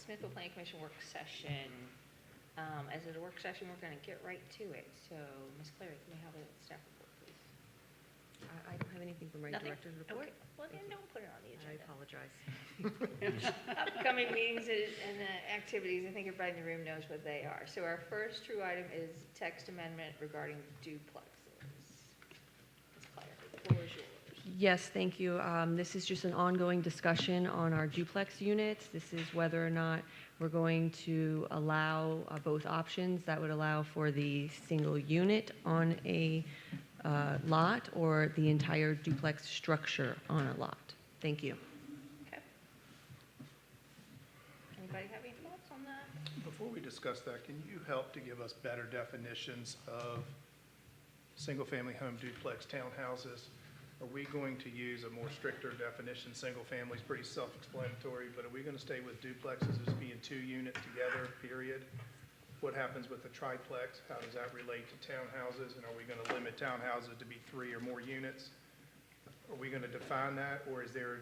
Smithfield Planning Commission work session. As it's a work session, we're gonna get right to it. So, Ms. Clary, can we have a staff report, please? I don't have anything for my Nothing? director's report. Okay, well then don't put it on the I agenda. apologize. Upcoming meetings and activities, I think everybody in the room knows what they are. So our first true item is text amendment regarding duplexes. Ms. Clary, the floor is yours. Yes, thank you. This is just an ongoing discussion on our duplex units. This is whether or not we're going to allow both options. That would allow for the single unit on a lot or the entire duplex structure on a lot. Thank you. Okay. Anybody have any thoughts on that? Before we discuss that, can you help to give us better definitions of single-family home duplex townhouses? Are we going to use a more stricter definition? Single-family is pretty self-explanatory, but are we going to stay with duplexes as being 2 units together, period? What happens with the triplex? How does that relate to townhouses? And are we going to limit townhouses to be 3 or more units? Are we going to define that, or is there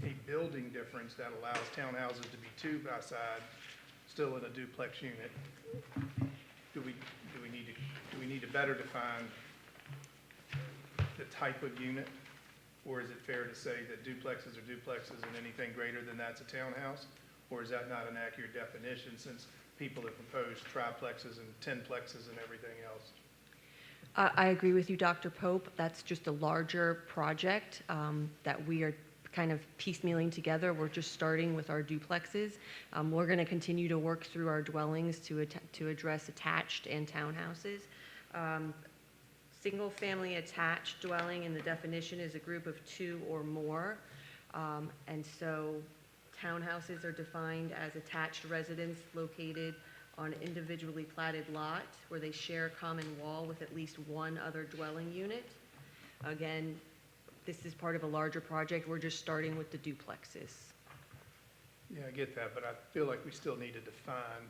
a building difference that allows townhouses to be 2 by side, still in a duplex unit? Do we need to better define the type of unit, or is it fair to say that duplexes are duplexes and anything greater than that's a townhouse? Or is that not an accurate definition, since people have proposed triplexes and tenplexes and everything else? I agree with you, Dr. Pope. That's just a larger project that we are kind of piecemealing together. We're just starting with our duplexes. We're going to continue to work through our dwellings to address attached and townhouses. Single-family attached dwelling in the definition is a group of 2 or more. And so townhouses are defined as attached residence located on individually platted lot where they share a common wall with at least one other dwelling unit. Again, this is part of a larger project. We're just starting with the duplexes. Yeah, I get that, but I feel like we still need to define,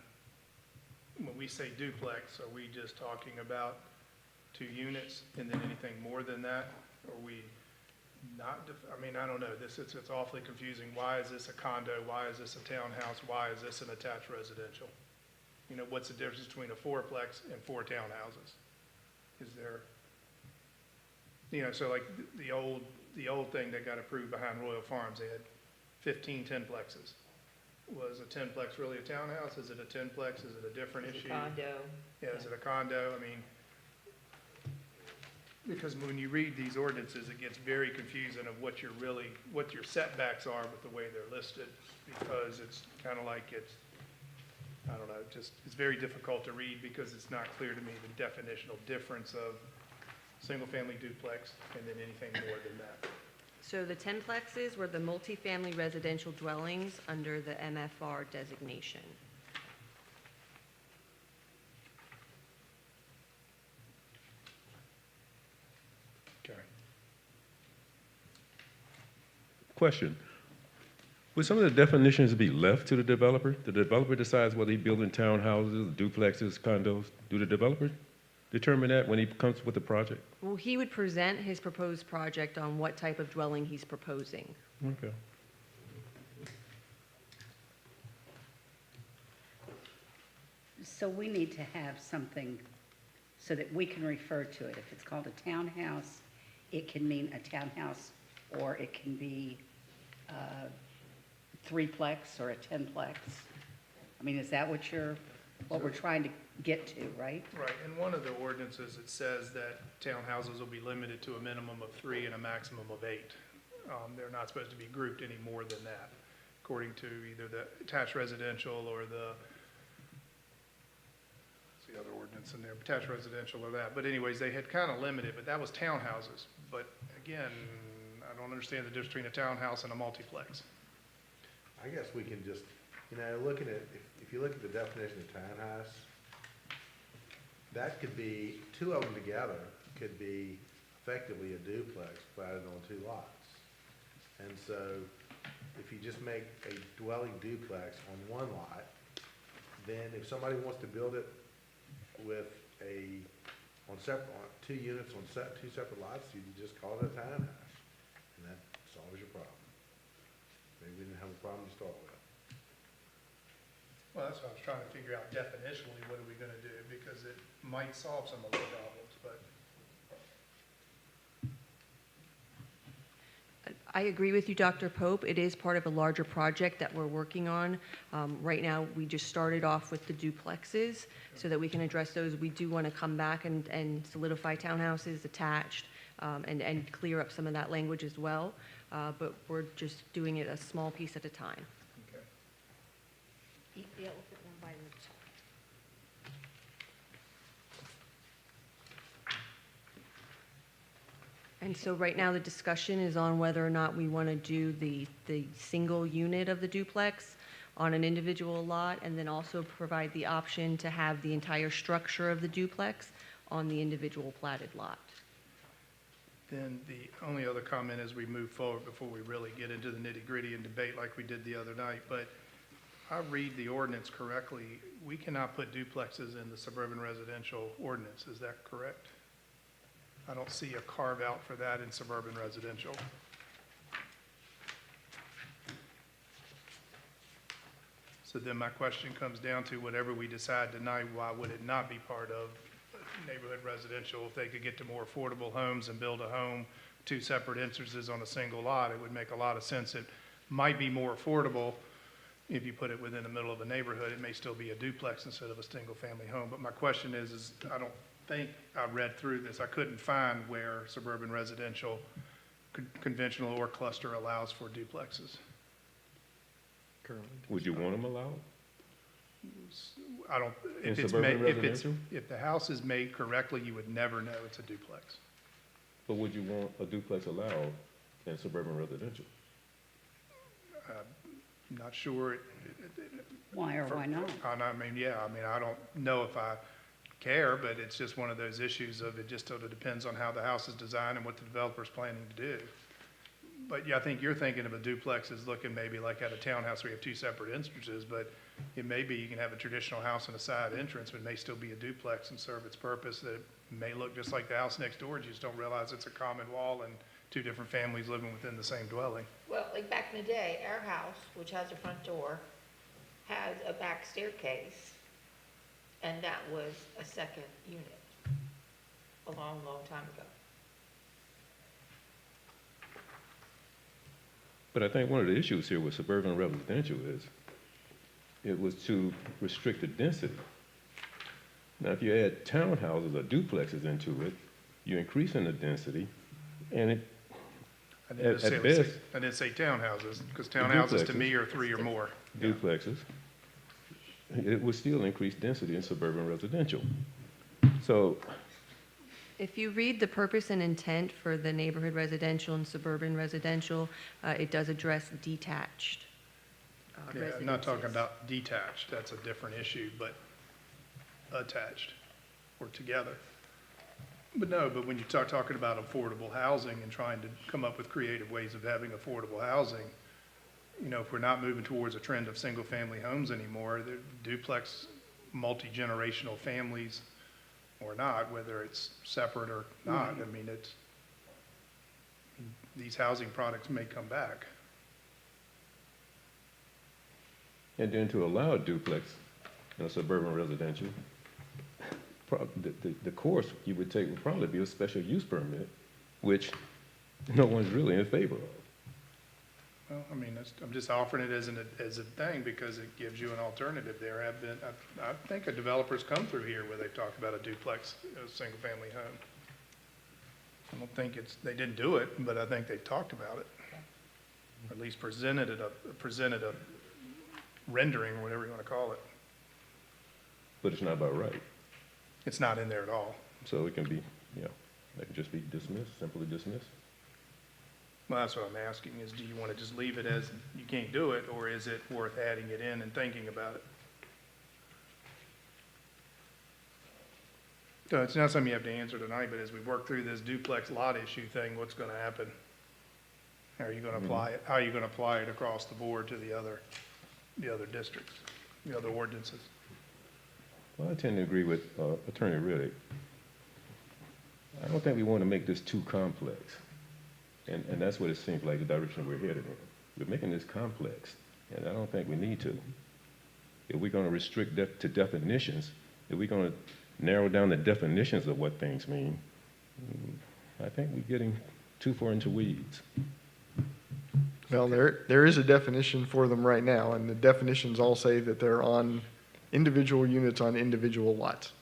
when we say duplex, are we just talking about 2 units and then anything more than that? Are we not, I mean, I don't know, it's awfully confusing. Why is this a condo? Why is this a townhouse? Why is this an attached residential? You know, what's the difference between a 4-plex and 4 townhouses? Is there, you know, so like the old thing that got approved behind Royal Farms, they had 15 10-plexes. Was a 10-plex really a townhouse? Is it a 10-plex? Is it a different issue? Condo. Yeah, is it a condo? I mean, because when you read these ordinances, it gets very confusing of what your setbacks are with the way they're listed, because it's kind of like I don't know, it's very difficult to read because it's not clear to me the definitional difference of single-family duplex and then anything more than that. So the 10-plexes were the multifamily residential dwellings under the MFR designation. Okay. Question. Would some of the definitions be left to the developer? The developer decides whether he's building townhouses, duplexes, condos. Do the developer determine that when he comes with the project? Well, he would present his proposed project on what type of dwelling he's proposing. Okay. So we need to have something so that we can refer to it. If it's called a townhouse, it can mean a townhouse, or it can be a 3-plex or a 10-plex. I mean, is that what we're trying to get to, right? Right, in one of the ordinances, it says that townhouses will be limited to a minimum of 3 and a maximum of 8. They're not supposed to be grouped any more than that, according to either the attached residential or the other ordinance in there, attached residential or that. But anyways, they had kind of limited, but that was townhouses. But again, I don't understand the difference between a townhouse and a multiplex. I guess we can just, look at it, if you look at the definition of townhouse, that could be, 2 of them together could be effectively a duplex divided on 2 lots. And so if you just make a dwelling duplex on 1 lot, then if somebody wants to build it with on 2 units on 2 separate lots, you just call it a townhouse, and that solves your problem. Maybe we didn't have a problem to start with. that's what I was trying to figure out definitionally, what are we gonna do? Because it might solve some of the problems, but. I agree with you, Dr. Pope. It is part of a larger project that we're working on. Right now, we just started off with the duplexes so that we can address those. We do want to come back and solidify townhouses attached and clear up some of that language as well. But we're just doing it a small piece at a time. Okay. Eat the elephant one bite at a time. And so right now, the discussion is on whether or not we want to do the single unit of the duplex on an individual lot, and then also provide the option to have the entire structure of the duplex on the individual platted lot. Then the only other comment as we move forward, before we really get into the nitty-gritty and debate like we did the other night, but I read the ordinance correctly, we cannot put duplexes in the suburban residential ordinance, is that correct? I don't see a carve-out for that in suburban residential. So then my question comes down to, whatever we decide tonight, why would it not be part of neighborhood residential? If they could get to more affordable homes and build a home, two separate instances on a single lot, it would make a lot of sense. It might be more affordable if you put it within the middle of a neighborhood. It may still be a duplex instead of a single-family home. But my question is I don't think I read through this. I couldn't find where suburban residential, conventional or cluster, allows for duplexes. Would you want them allowed? I don't, In if it's suburban made, if it's, residential? if the house is made correctly, you would never know it's a duplex. But would you want a duplex allowed in suburban residential? I'm not sure. Why or why not? I mean, yeah, I mean, I don't know if I care, but it's just one of those issues of it just sort of depends on how the house is designed and what the developer's planning to do. But yeah, I think you're thinking of a duplex as looking maybe like at a townhouse where you have two separate entrances, but it may be you can have a traditional house and a side entrance, but it may still be a duplex and serve its purpose. That it may look just like the house next door, you just don't realize it's a common wall and two different families living within the same dwelling. Well, like back in the day, our house, which has a front door, has a back staircase, and that was a second unit a long, long time ago. But I think one of the issues here with suburban residential is it was to restrict the density. Now, if you add townhouses or duplexes into it, you're increasing the density, and it, I didn't At necessarily best- say, I didn't say townhouses, because townhouses to Duplexes. me are three or more. duplexes, it would still increase density in suburban residential. So, If you read the purpose and intent for the neighborhood residential and suburban residential, it does address detached Yeah, I'm not talking residences. about detached, that's a different issue, but attached or together. But no, but when you start talking about affordable housing and trying to come up with creative ways of having affordable housing, you know, if we're not moving towards a trend of single-family homes anymore, the duplex, multi-generational families or not, whether it's separate or not, I mean, it's, these housing products may come back. and then to allow a duplex in a suburban residential, the course you would take would probably be a special use permit, which no one's really in favor of. Well, I mean, I'm just offering it as a thing because it gives you an alternative. There have been, I think a developer's come through here where they've talked about a duplex, a single-family home. I don't think they didn't do it, but I think they've talked about it. Or at least presented a rendering, or whatever you want to call it. But it's not about right. It's not in there at all. So it can be, you know, it can just be dismissed, simply dismissed. Well, that's what I'm asking, is do you want to just leave it as you can't do it, or is it worth adding it in and thinking about it? So it's not something you have to answer tonight, but as we work through this duplex lot issue thing, what's going to happen? How are you going to apply it? How are you going to apply it across the board to the other districts, the other ordinances? Well, I tend to agree with Attorney Riddick. I don't think we want to make this too complex. And that's what it seems like the direction we're headed in. We're making this complex, and I don't think we need to. if we're gonna restrict to definitions, if we're gonna narrow down the definitions of what things mean, I think we're getting too far into weeds. Well, there is a definition for them right now, and the definitions all say that they're on individual units on individual lots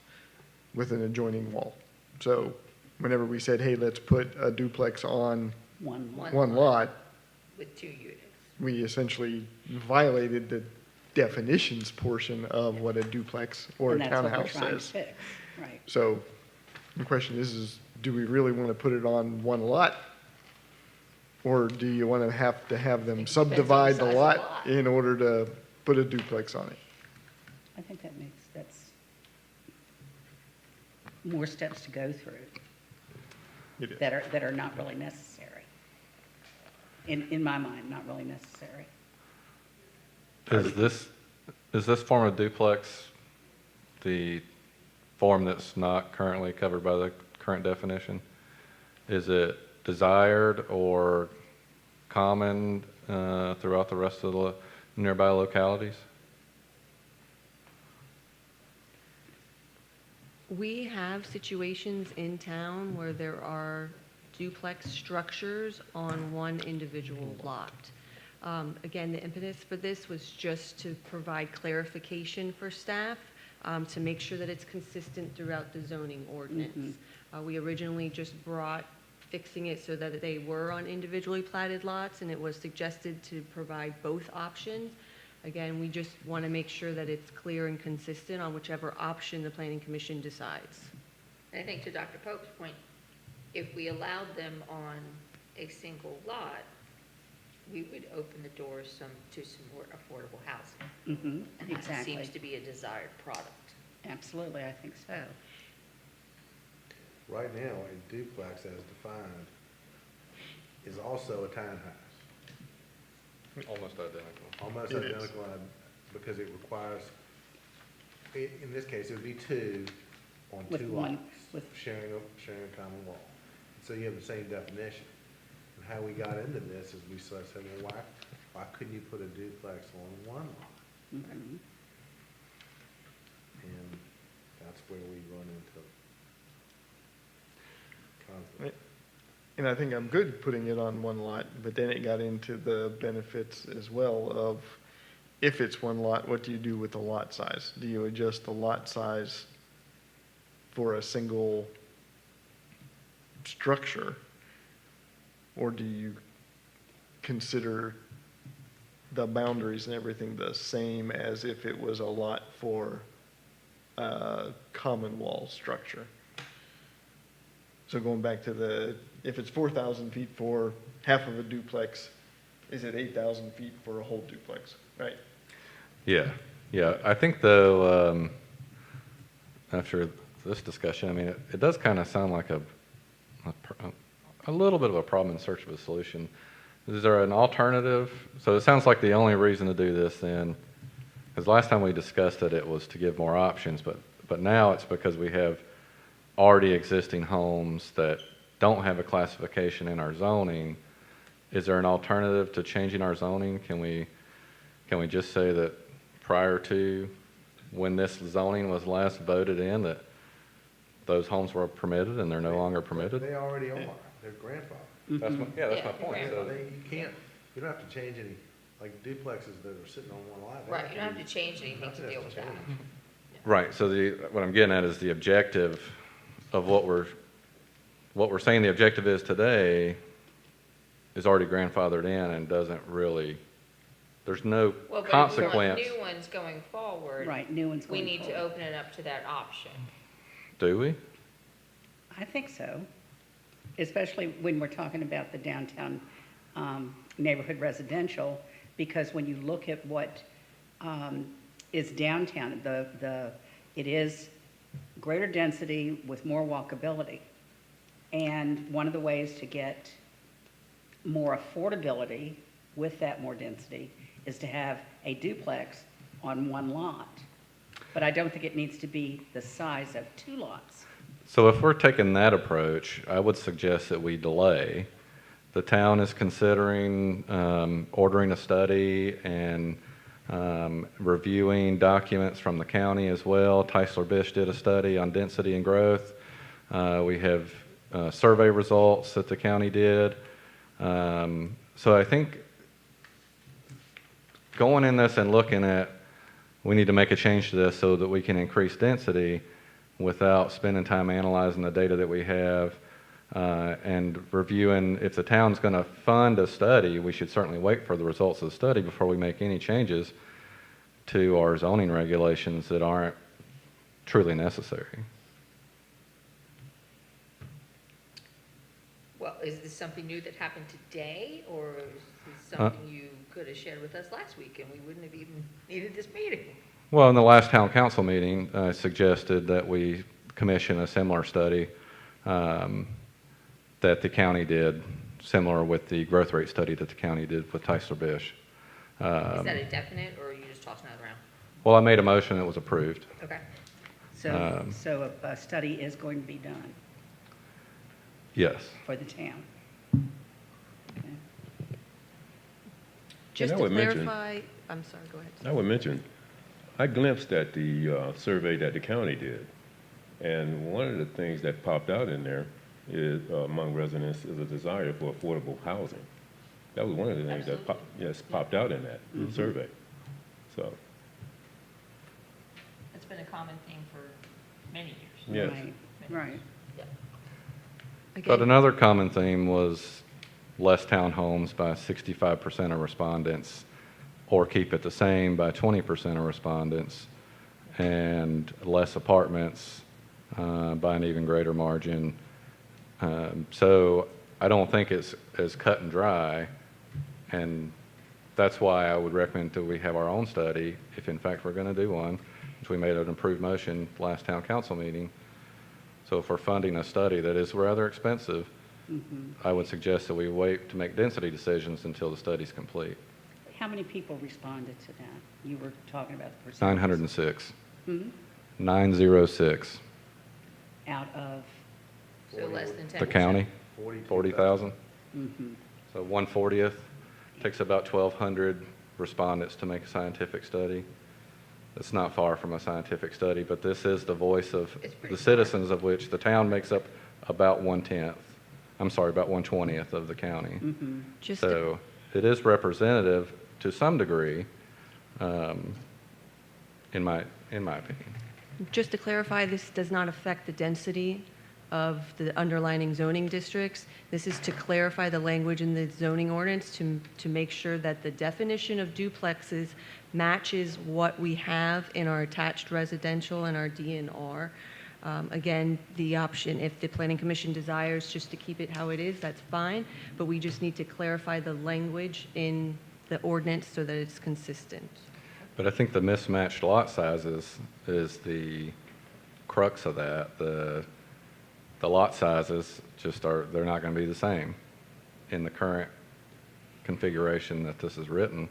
with an adjoining wall. So whenever we said, hey, let's put a duplex on One. one lot, With 2 units. we essentially violated the definitions portion of what a duplex or a And that's what we're townhouse trying to says. fix, right. So the question is do we really want to put it on one lot? Or do you want to have them It depends on the subdivide the size of the lot lot. in order to put a duplex on it? I think that's more steps to go through It is. that are not really necessary. In my mind, not really necessary. Is this form of duplex the form that's not currently covered by the current definition? Is it desired or common throughout the rest of the nearby localities? We have situations in town where there are duplex structures on one individual lot. Again, the impetus for this was just to provide clarification for staff, to make sure that it's consistent throughout the zoning ordinance. We originally just brought fixing it so that they were on individually platted lots, and it was suggested to provide both options. Again, we just want to make sure that it's clear and consistent on whichever option the planning commission decides. And I think to Dr. Pope's point, if we allowed them on a single lot, we would open the doors to some more affordable housing. And that Exactly. seems to be a desired product. Absolutely, I think so. Right now, a duplex as defined is also a townhouse, Almost identical. almost It is. identical, because it requires, in this case, it would be 2 on With 2 one- lots, with- sharing a common wall. So you have the same definition. And how we got into this is we sort of said, well, why couldn't you put a duplex on one lot? Mhm. And that's where we run into conflict. And I think I'm good putting it on one lot, but then it got into the benefits as well of if it's one lot, what do you do with the lot size? Do you adjust the lot size for a single structure? Or do you consider the boundaries and everything the same as if it was a lot for a common wall structure? So going back to if it's 4,000 feet for half of a duplex, is it 8,000 feet for a whole duplex, right? Yeah. I think though, after this discussion, I mean, it does kind of sound like a little bit of a problem in search of a solution. Is there an alternative? So it sounds like the only reason to do this then, because last time we discussed it was to give more options, but now it's because we have already existing homes that don't have a classification in our zoning. Is there an alternative to changing our zoning? Can we just say that prior to when this zoning was last voted in, that those homes were permitted and they're no longer permitted? They already are, they're grandfathered. That's my Yeah, point. So So, you don't have to change any, like duplexes that are sitting on one lot. they Right, you don't have to be- change anything to nothing deal has with to that. change. right, so what I'm getting at is the objective of what we're saying the objective is today is already grandfathered in and doesn't really, there's no Well, but if we want consequence. new ones going forward. Right, new ones We going need to forward. open it up to that option. Do we? I think so, especially when we're talking about the downtown neighborhood residential, because when you look at what is downtown, it is greater density with more walkability. And one of the ways to get more affordability with that more density is to have a duplex on one lot. But I don't think it needs to be the size of 2 lots. So if we're taking that approach, I would suggest that we delay. The town is considering ordering a study and reviewing documents from the county as well. Teisler Bish did a study on density and growth. We have survey results that the county did. So I think going in this and looking at, we need to make a change to this so that we can increase density without spending time analyzing the data that we have and reviewing. If the town's going to fund a study, we should certainly wait for the results of the study before we make any changes to our zoning regulations that aren't truly necessary. Well, is this something new that happened today, or is this something you could have shared with us last week and we wouldn't have even needed this meeting? Well, in the last town council meeting, I suggested that we commission a similar study that the county did, similar with the growth rate study that the county did with Teisler Bish. Is that a definite, or are you just tossing that around? Well, I made a motion that was approved. Okay. So a study is going to be done Yes. for the town. Okay. Just I to would mention- clarify, I'm sorry, go ahead. I would mention, I glimpsed at the survey that the county did, and one of the things that popped out in there is, among residents, is a desire for affordable housing. That was one of the things that popped out in that survey. So, It's been a common theme for many years. yes. Right, right. But Again, another common theme was less townhomes by 65% of respondents, or keep it the same by 20% of respondents, and less apartments by an even greater margin. So I don't think it's as cut and dry, and that's why I would recommend that we have our own study, if in fact we're going to do one, which we made an approved motion last town council meeting. So if we're funding a study that is rather expensive, I would suggest that we wait to make density decisions until the study's complete. How many people responded to that? You were talking about the percentage. 906. Hmm? 906. Out of, So less than 10%. The county, 42,000. 40,000. mhm. So 1/40th. Takes about 1,200 respondents to make a scientific study. It's not far from a scientific study, but this is the voice of It's pretty the citizens, of which the town makes up about 1/10. I'm sorry, about 1/20th of the county. just to- So it is representative to some degree, in my opinion. Just to clarify, this does not affect the density of the underlining zoning districts. This is to clarify the language in the zoning ordinance to make sure that the definition of duplexes matches what we have in our attached residential and our DNR. Again, the option, if the planning commission desires just to keep it how it is, that's fine, but we just need to clarify the language in the ordinance so that it's consistent. But I think the mismatched lot sizes is the crux of that. The lot sizes just they're not going to be the same in the current configuration that this is written,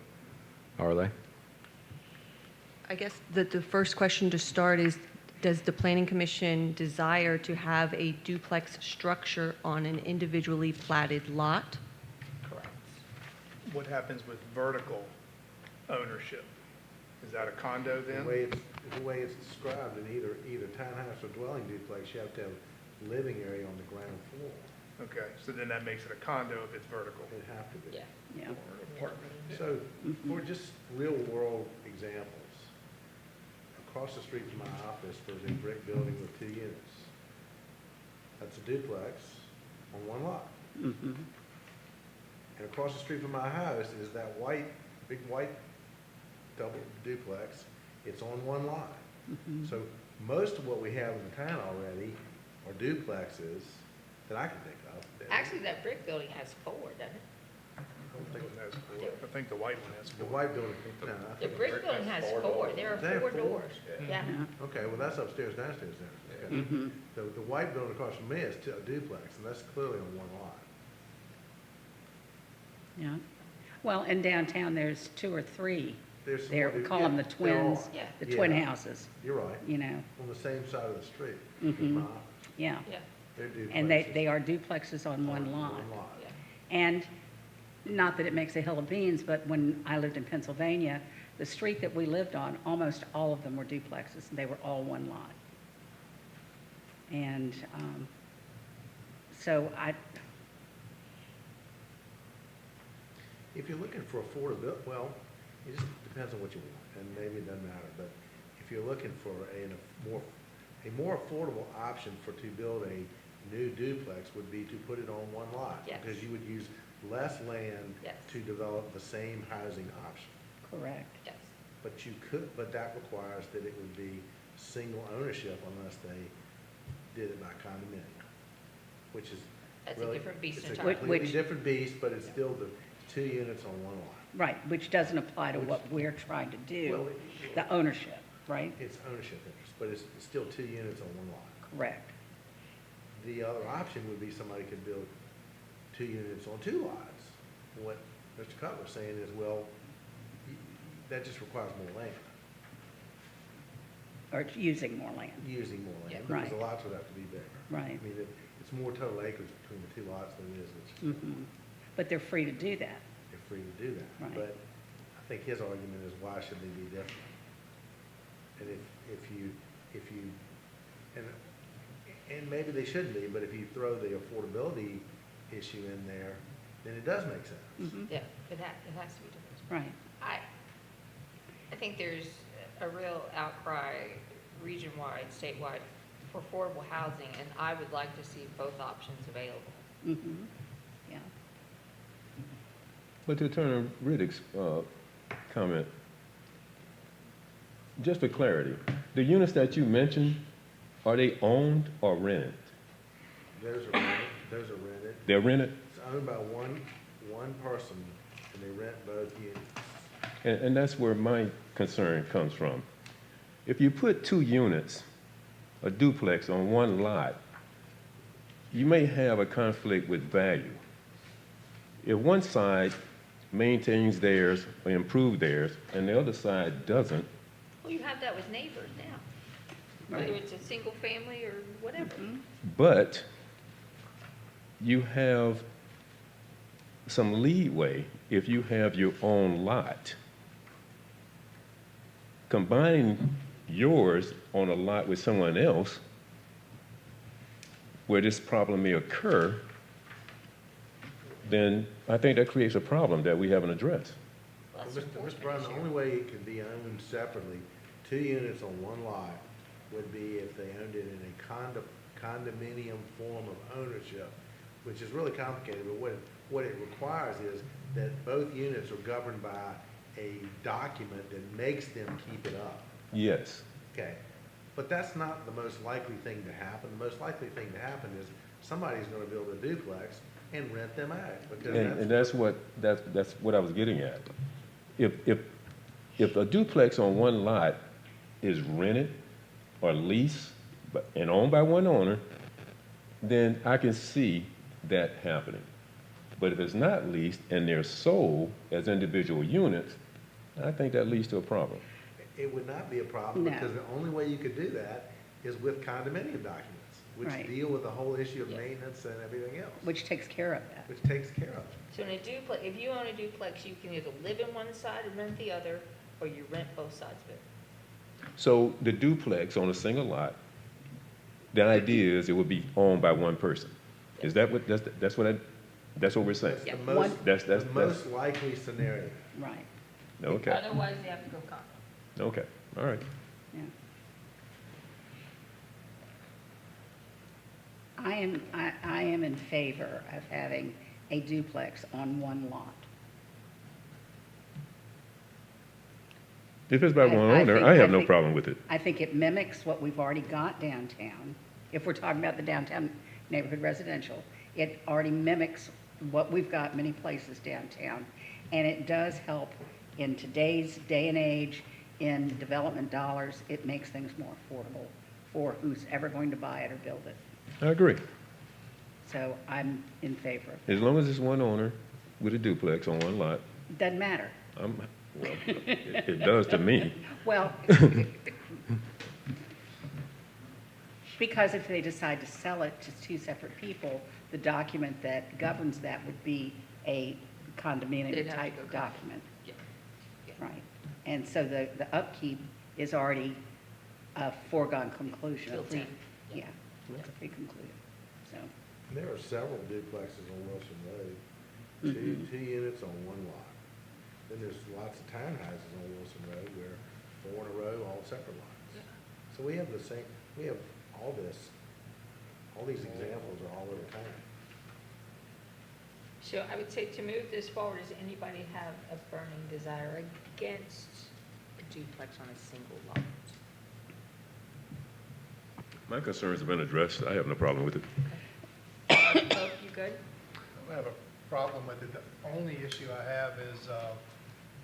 are they? I guess the first question to start is, does the planning commission desire to have a duplex structure on an individually platted lot? Correct. What happens with vertical ownership? Is that a condo then? The way it's described in either townhouse or dwelling duplex, you have to have living area on the ground floor. Okay, so then that makes it a condo if it's vertical. It'd have to be. Yeah. Yeah. Or an apartment. So, for just real-world examples, across the street from my office, there's a brick building with 2 units. That's a duplex on one lot. Mhm. And across the street from my house is that big white double duplex. It's on one lot. So most of what we have in the town already are duplexes that I can think of. Actually, that brick building has 4, doesn't it? I think the white one has The 4. white building, no, I The think. brick building has 4. There They are have 4 4? doors. Yeah. Okay, well, that's upstairs, downstairs then. Okay. The white building across from me is a duplex, and that's clearly on one lot. Yeah. Well, in downtown, there's 2 or 3 There's some there. more We call them the yeah, there twins, are. Yeah. the twin Yeah. houses, You're right, you know, on the same side of the street. Mhm. as my office. yeah. Yeah. They're duplexes. And they are duplexes on one lot. Yeah. And not that it makes a hill of beans, but when I lived in Pennsylvania, The street that we lived on, almost all of them were duplexes, and they were all one lot. And so If you're looking for affordability, well, it just depends on what you want, and maybe it doesn't matter, but if you're looking for a more affordable option to build a new duplex would be to put it on one lot. Yes. Because you would use less land Yes. to develop the same housing option. correct. Yes. But that requires that it would be single ownership unless they did it by condominium, which is That's a really. different beast It's a entirely. completely Which- different beast, but it's still the 2 units on one lot. Right, which doesn't apply to what we're trying to Well, do, the ownership, right? It's ownership interest, but it's still 2 units on one lot. Correct. The other option would be somebody could build 2 units on 2 lots. What Mr. Cutler's saying is, well, that just requires more land, Or it's using more land, using more Yeah. land, because the Right. lots would have to be bigger. right. I mean, it's more total acreage between the 2 lots than it is, which Mhm. But they're free to do that. they're free to do that. Right. But I think his argument is, why should they be different? And if you, and maybe they shouldn't be, but if you throw the affordability issue in there, then it does make sense. Mhm. Yeah, it has to be different. Right. I think there's a real outcry, region-wide, statewide, for affordable housing, and I would like to see both options available. Mhm. Yeah. But to Attorney Riddick's comment, just for clarity, the units that you mentioned, are they owned or rented? Those are rented. They're rented? It's owned by one person, and they rent both units. And that's where my concern comes from. If you put 2 units, a duplex, on one lot, you may have a conflict with value. If one side maintains theirs or improves theirs, and the other side doesn't, Well, you have that with neighbors now, whether Right. it's a single family or whatever. Mhm. but you have some leeway if you have your own lot. Combining yours on a lot with someone else where this problem may occur, then I think that creates a problem that we haven't addressed. Well, that's Mr. an enforcement Brown, the issue. only way it could be owned separately, 2 units on one lot, would be if they owned it in a condominium form of ownership, which is really complicated, but what it requires is that both units are governed by a document that makes them keep it up. Yes. Okay, but that's not the most likely thing to happen. The most likely thing to happen is somebody's gonna build a duplex and rent them out, because And that's what I was getting at. If a duplex on one lot is rented or leased and owned by one owner, then I can see that happening. But if it's not leased and they're sold as individual units, I think that leads to a problem. it would not be a problem, No. because the only way you could do that is with condominium documents, which Right. deal with the whole issue of Yeah. maintenance and everything else, Which takes care of that. which takes care of it. So in a duplex, if you own a duplex, you can either live in one side and rent the other, or you rent both sides of it. So the duplex on a single lot, the idea is it would be owned by one person. Is that what, that's what we're saying? That's Yeah. the One- most, That's- the that's- most likely scenario. Right, Okay, Otherwise, they have to go condo. okay, all right. yeah. I am in favor of having a duplex on one lot. If it's by I- one I owner, think- I have I no think- problem with it. I think it mimics what we've already got downtown. If we're talking about the downtown neighborhood residential, it already mimics what we've got many places downtown. And it does help in today's day and age, in development dollars. It makes things more affordable for who's ever going to buy it or build it. I agree. So I'm in favor. As long as it's one owner with a duplex on one lot, Doesn't matter. it does to me. Well, because if they decide to sell it to 2 separate people, the document that governs that would be a They'd have to condominium-type go condo. document. Yeah. Yeah. Right. And so the upkeep is already a foregone conclusion. Built in. Yeah, pre-concluded, so. There are several duplexes on Wilson Road, two units on one lot. Then there's lots of townhouses on Wilson Road where 4 in a row, all separate lots. So we have the same, we have all these examples are all over town. So I would say to move this forward, does anybody have a burning desire against a duplex on a single lot? My concerns have been addressed. I have no problem with it. Both, you good? I don't have a problem with it. The only issue I have is,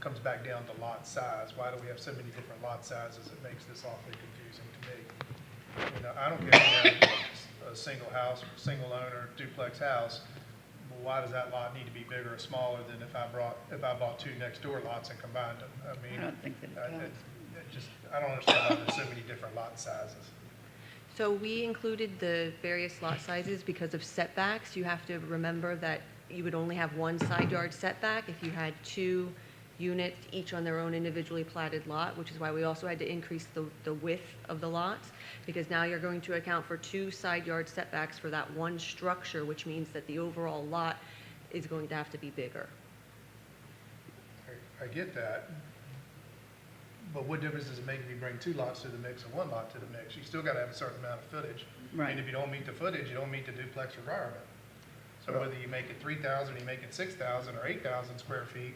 comes back down to lot size. Why do we have so many different lot sizes? It makes this awfully confusing to me. You know, I don't care if you have a single house, single owner, duplex house. Well, why does that lot need to be bigger or smaller than if I bought 2 next door lots and combined them? I mean, I don't think that it does. I don't understand why there's so many different lot sizes. So we included the various lot sizes because of setbacks. You have to remember that you would only have one side yard setback if you had 2 units, each on their own individually platted lot, which is why we also had to increase the width of the lots, because now you're going to account for 2 side yard setbacks for that one structure, which means that the overall lot is going to have to be bigger. I get that. But what difference does it make if you bring 2 lots to the mix and 1 lot to the mix? You still gotta have a certain amount of footage. Right. And if you don't meet the footage, you don't meet the duplex requirement. So whether you make it 3,000, you make it 6,000 or 8,000 square feet,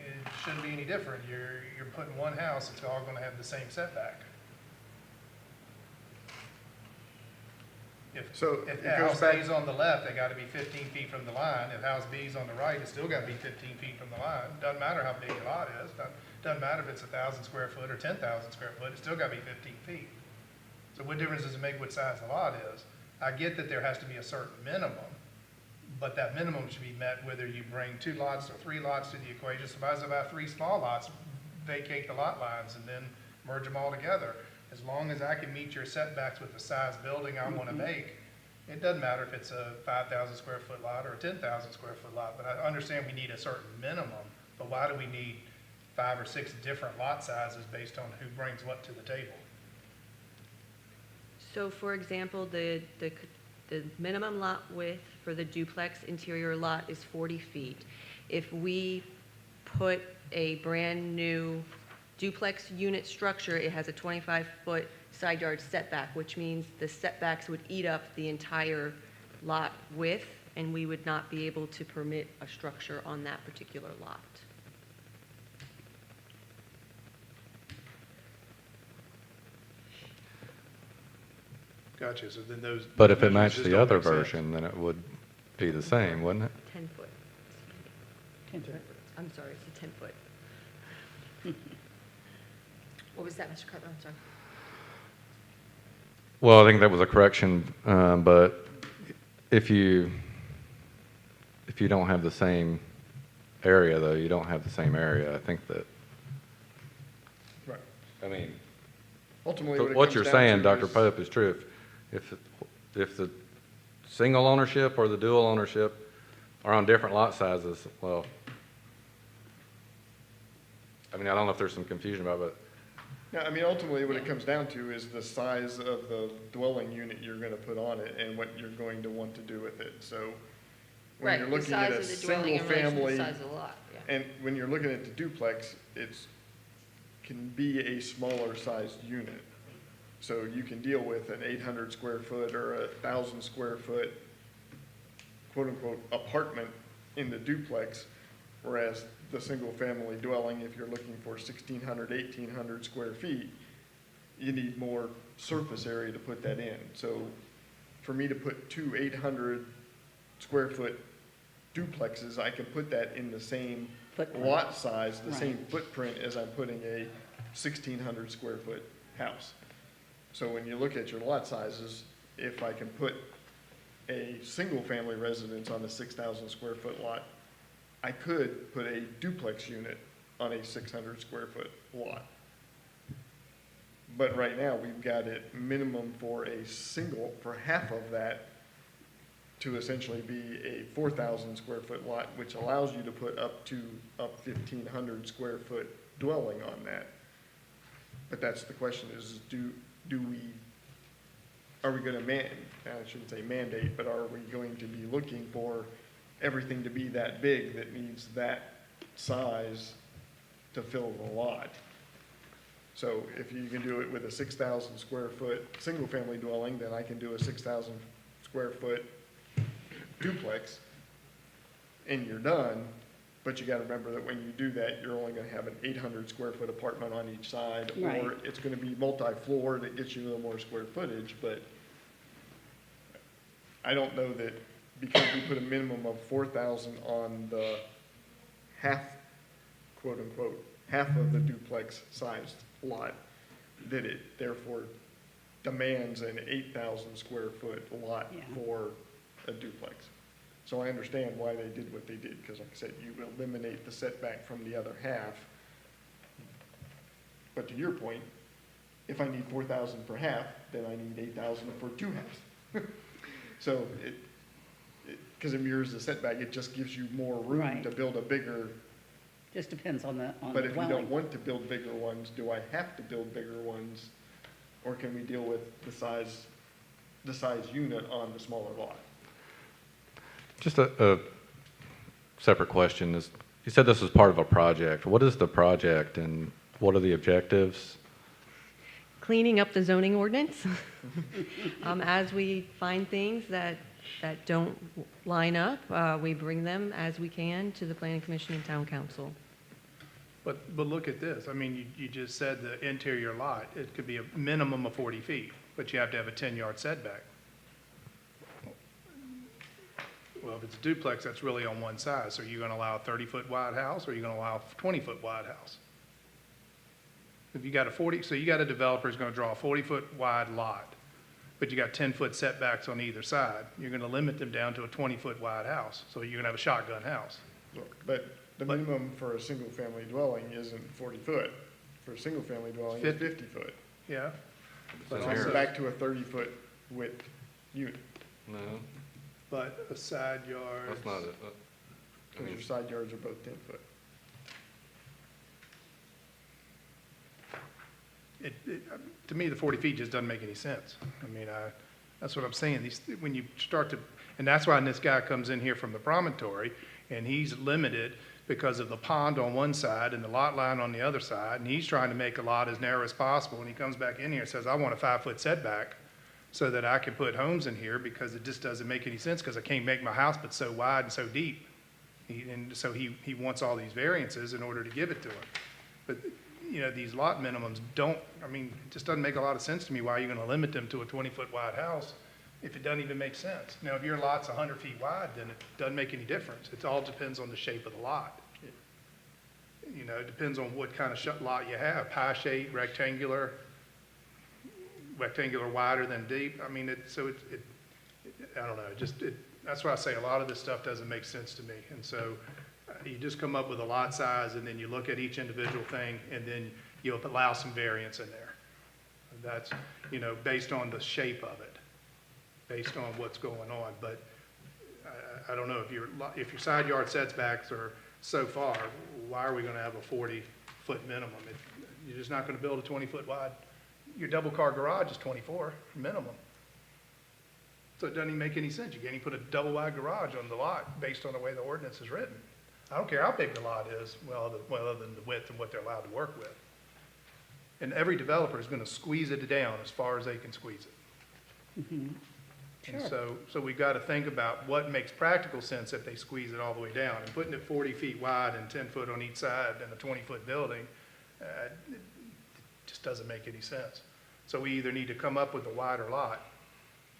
it shouldn't be any different. You're putting one house, it's all gonna have the same setback. So If it goes house back- A is on the left, they gotta be 15 feet from the line. If house B is on the right, it's still gotta be 15 feet from the line. Doesn't matter how big the lot is. Doesn't matter if it's 1,000 square foot or 10,000 square foot, it's still gotta be 15 feet. So what difference does it make what size the lot is? I get that there has to be a certain minimum, but that minimum should be met whether you bring 2 lots or 3 lots to the equation. Suppose about 3 small lots, vacate the lot lines and then merge them all together. As long as I can meet your setbacks with the size building I wanna make, it doesn't matter if it's a 5,000 square foot lot or a 10,000 square foot lot, but I understand we need a certain minimum. But why do we need 5 or 6 different lot sizes based on who brings what to the table? So for example, the minimum lot width for the duplex interior lot is 40 feet. If we put a brand-new duplex unit structure, it has a 25-foot side yard setback, which means the setbacks would eat up the entire lot width, and we would not be able to permit a structure on that particular lot. Gotcha, so then those. But if it those matched just the don't other make sense. version, then it would be the same, wouldn't it? 10-foot. 10 foot. I'm sorry, it's a 10-foot. What was that, Mr. Carter? I'm sorry. Well, I think that was a correction, but if you don't have the same area, though, you don't have the same area. I think that, Right. I mean, Ultimately, what it what comes you're down saying, to Dr. is- Pope, is true. If the single ownership or the dual ownership are on different lot sizes, well, I mean, I don't know if there's some confusion about it, Yeah, I mean, ultimately, what it comes down to is the size of the dwelling unit you're gonna put on it and what you're going to want to do with it, so. When Right, you're the looking at size a of the dwelling single in relation to the family, size of the lot, yeah. and when you're looking at the duplex, can be a smaller sized unit. So you can deal with an 800 square foot or a 1,000 square foot, quote-unquote, apartment in the duplex, whereas the single-family dwelling, if you're looking for 1,600, 1,800 square feet, you need more surface area to put that in. So for me to put 2 800 square foot duplexes, I can put that in the same Footprint. lot size, the same Right. footprint as I'm putting a 1,600 square foot house. So when you look at your lot sizes, if I can put a single-family residence on a 6,000 square foot lot, I could put a duplex unit on a 600 square foot lot. But right now, we've got it minimum for for half of that to essentially be a 4,000 square foot lot, which allows you to put up 1,500 square foot dwelling on that. But that's the question is, are we gonna I shouldn't say mandate, but are we going to be looking for everything to be that big that needs that size to fill the lot? So if you can do it with a 6,000 square foot single-family dwelling, then I can do a 6,000 square foot duplex, and you're done. But you gotta remember that when you do that, you're only gonna have an 800 square foot apartment on each side, or Right. it's gonna be multi-floor that gets you a little more square footage, but I don't know that because we put a minimum of 4,000 on the half, quote unquote, half of the duplex sized lot, that it therefore demands an 8,000 square foot lot Yeah. for a duplex. So I understand why they did what they did, because like I said, you eliminate the setback from the other half. But to your point, if I need 4,000 for half, then I need 8,000 for two halves. So because it mirrors the setback, it just gives you more room Right. to build a bigger, Just depends on the but if you don't dwelling. want to build bigger ones, do I have to build bigger ones? Or can we deal with the size unit on the smaller lot? Just a separate question is, you said this was part of a project. What is the project and what are the objectives? Cleaning up the zoning ordinance. As we find things that don't line up, we bring them as we can to the planning commission and town council. But look at this, I mean, you just said the interior lot, it could be a minimum of 40 feet, but you have to have a 10-yard setback. Well, if it's a duplex, that's really on one side, so you're gonna allow a 30-foot wide house, or you're gonna allow a 20-foot wide house? If you got so you got a developer who's gonna draw a 40-foot wide lot, but you got 10-foot setbacks on either side, you're gonna limit them down to a 20-foot wide house, so you're gonna have a shotgun house. But the minimum for a single-family dwelling isn't 40 foot. For a single-family dwelling, it's 50 foot. Yeah? So But I'm also- back to a 30-foot width unit, No, But a side yard. that's not it. because your side yards are both 10 foot. To me, the 40 feet just doesn't make any sense. I mean, that's what I'm saying. When you start to, and that's why this guy comes in here from the promontory, and he's limited because of the pond on one side and the lot line on the other side, and he's trying to make a lot as narrow as possible, and he comes back in here and says, I want a 5-foot setback so that I can put homes in here, because it just doesn't make any sense, because I can't make my house but so wide and so deep. And so he wants all these variances in order to give it to him. But, you know, these lot minimums it just doesn't make a lot of sense to me why you're gonna limit them to a 20-foot wide house if it doesn't even make sense. Now, if your lot's 100 feet wide, then it doesn't make any difference. It all depends on the shape of the lot. You know, it depends on what kind of lot you have, pie shape, rectangular wider than deep. I mean, I don't know, that's why I say a lot of this stuff doesn't make sense to me. And so you just come up with a lot size, and then you look at each individual thing, and then you'll allow some variance in there. That's, you know, based on the shape of it, based on what's going on. But I don't know, if your side yard setbacks are so far, why are we gonna have a 40-foot minimum? You're just not gonna build a 20-foot wide. Your double-car garage is 24 minimum. So it doesn't even make any sense. You can't even put a double-wide garage on the lot based on the way the ordinance is written. I don't care how big the lot is, other than the width and what they're allowed to work with. And every developer is gonna squeeze it down as far as they can squeeze it. And Sure. so we've got to think about what makes practical sense if they squeeze it all the way down. And putting it 40 feet wide and 10 foot on each side in a 20-foot building, it just doesn't make any sense. So we either need to come up with a wider lot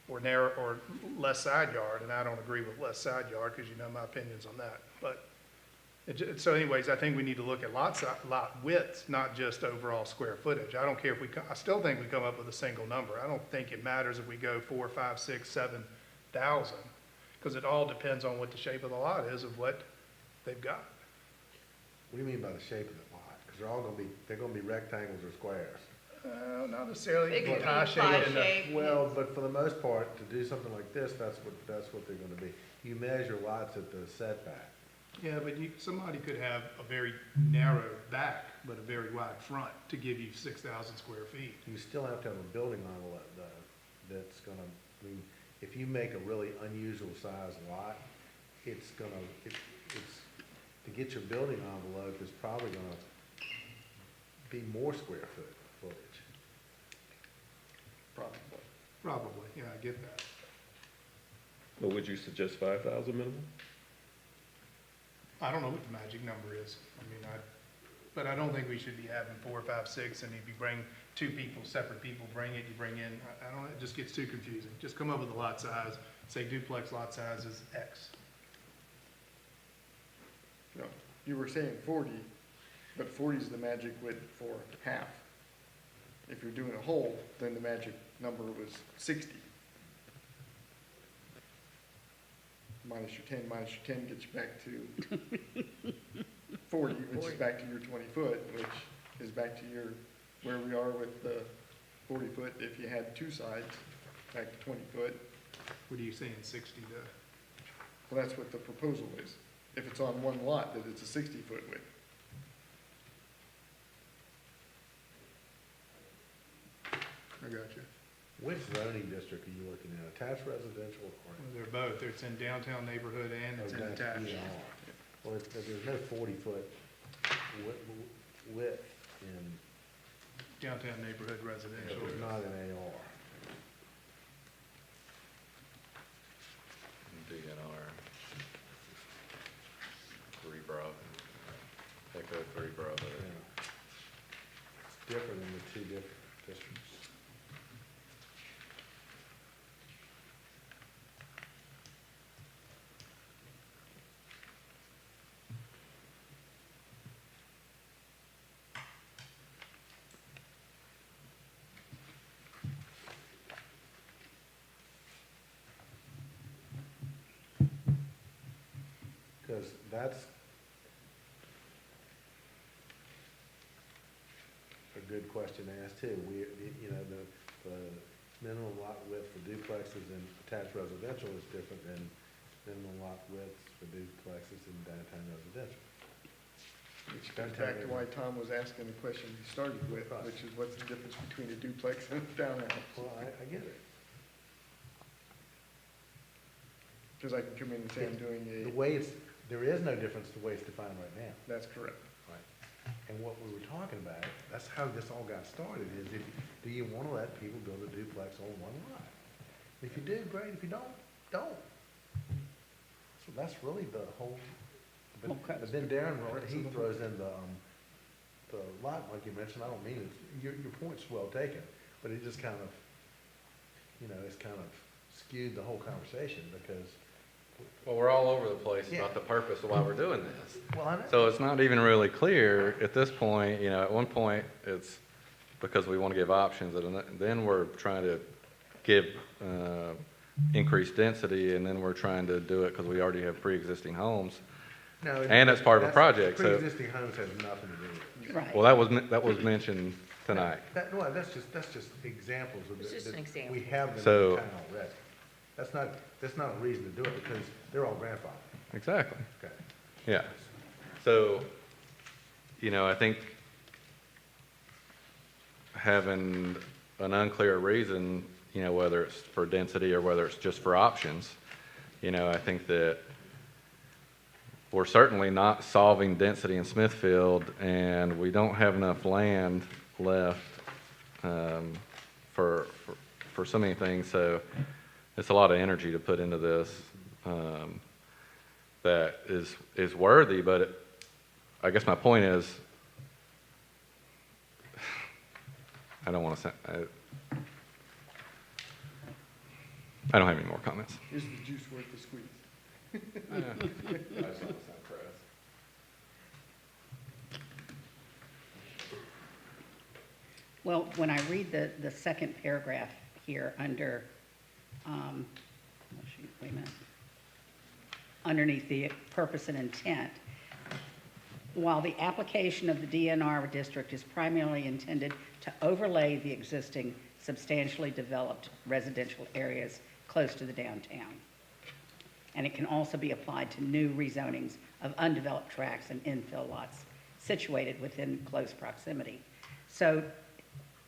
or narrow, or less side yard, and I don't agree with less side yard, because you know my opinions on that. But so anyways, I think we need to look at lot widths, not just overall square footage. I don't care if I still think we come up with a single number. I don't think it matters if we go 4, 5, 6, 7,000, because it all depends on what the shape of the lot is of what they've got. What do you mean by the shape of the lot? Because they're gonna be rectangles or squares. Not necessarily. It could be pie shape pie and the- shape. Well, but for the most part, to do something like this, that's what they're gonna be. You measure lots at the setback. Yeah, but somebody could have a very narrow back but a very wide front to give you 6,000 square feet. You still have to have a building envelope though, that's gonna, I mean, if you make a really unusual size lot, it's gonna, it's, to get your building envelope is probably gonna be more footage. Probably. Probably, yeah, I get that. Well, would you suggest 5,000 minimum? I don't know what the magic number is. I mean, but I don't think we should be having 4, 5, 6, and if you bring two people, separate people, bring it, you bring in, I don't know, it just gets too confusing. Just come up with a lot size, say duplex lot size is X. No, you were saying 40, but 40 is the magic width for half. If you're doing a whole, then the magic number was 60. Minus your 10 gets you back to 40, which is back to your 20 foot, which is back to your, where we are with the 40 foot. If you had two sides, back to 20 foot. What are you saying, 60 to? Well, that's what the proposal is. If it's on one lot, that it's a 60 foot width. I got you. Which zoning district are you looking at, attached residential or? Well, they're both. It's in downtown neighborhood and it's in Oh, that's attached. ER. Well, there's no 40-foot width in, Downtown neighborhood residential. there's not an AR. DNR. 3 Bravo. Echo 3 Bravo. Yeah. It's different in the two different districts. Because that's a good question to ask too. You know, the minimum lot width for duplexes and attached residential is different than minimum lot widths for duplexes in downtown residential. Which goes back to why Tom was asking the question he started with, which is what's the difference between a duplex and a townhouse? Well, I get it. Because I can come in and say I'm doing The a, way there is no difference the way it's defined right now. that's correct. Right. And what we were talking about, that's how this all got started, is do you want to let people build a duplex on one lot? If you do, great. If you don't, don't. So that's really the whole, but then Darren, he throws in the lot, like you mentioned, I don't mean it, your point's well taken, but it just kind of, you know, it's kind of skewed the whole conversation because, Well, we're all over the place Yeah. about the purpose of why we're doing this. well, I know. So it's not even really clear at this point, you know, at one point, it's because we want to give options, and then we're trying to give increased density, and then we're trying to do it because we already have pre-existing homes. No, And it's part of a project, so- Pre-existing homes has nothing to do with it. Right. Well, that was mentioned tonight. No, that's just examples of It's just an that example. we have them in So- town already. That's not a reason to do it because they're all grandfathered. Exactly. Okay. Yeah. So, you know, I think having an unclear reason, you know, whether it's for density or whether it's just for options, you know, I think that we're certainly not solving density in Smithfield, and we don't have enough land left for so many things. So it's a lot of energy to put into this that is worthy. But I guess my point is, I don't want to say. I don't have any more comments. Is the juice worth the squeeze? Well, when I read the second paragraph here under, oh shoot, wait a minute, underneath the purpose and intent, while the application of the DNR district is primarily intended to overlay the existing substantially developed residential areas close to the downtown, and it can also be applied to new rezonings of undeveloped tracts and infill lots situated within close proximity. So,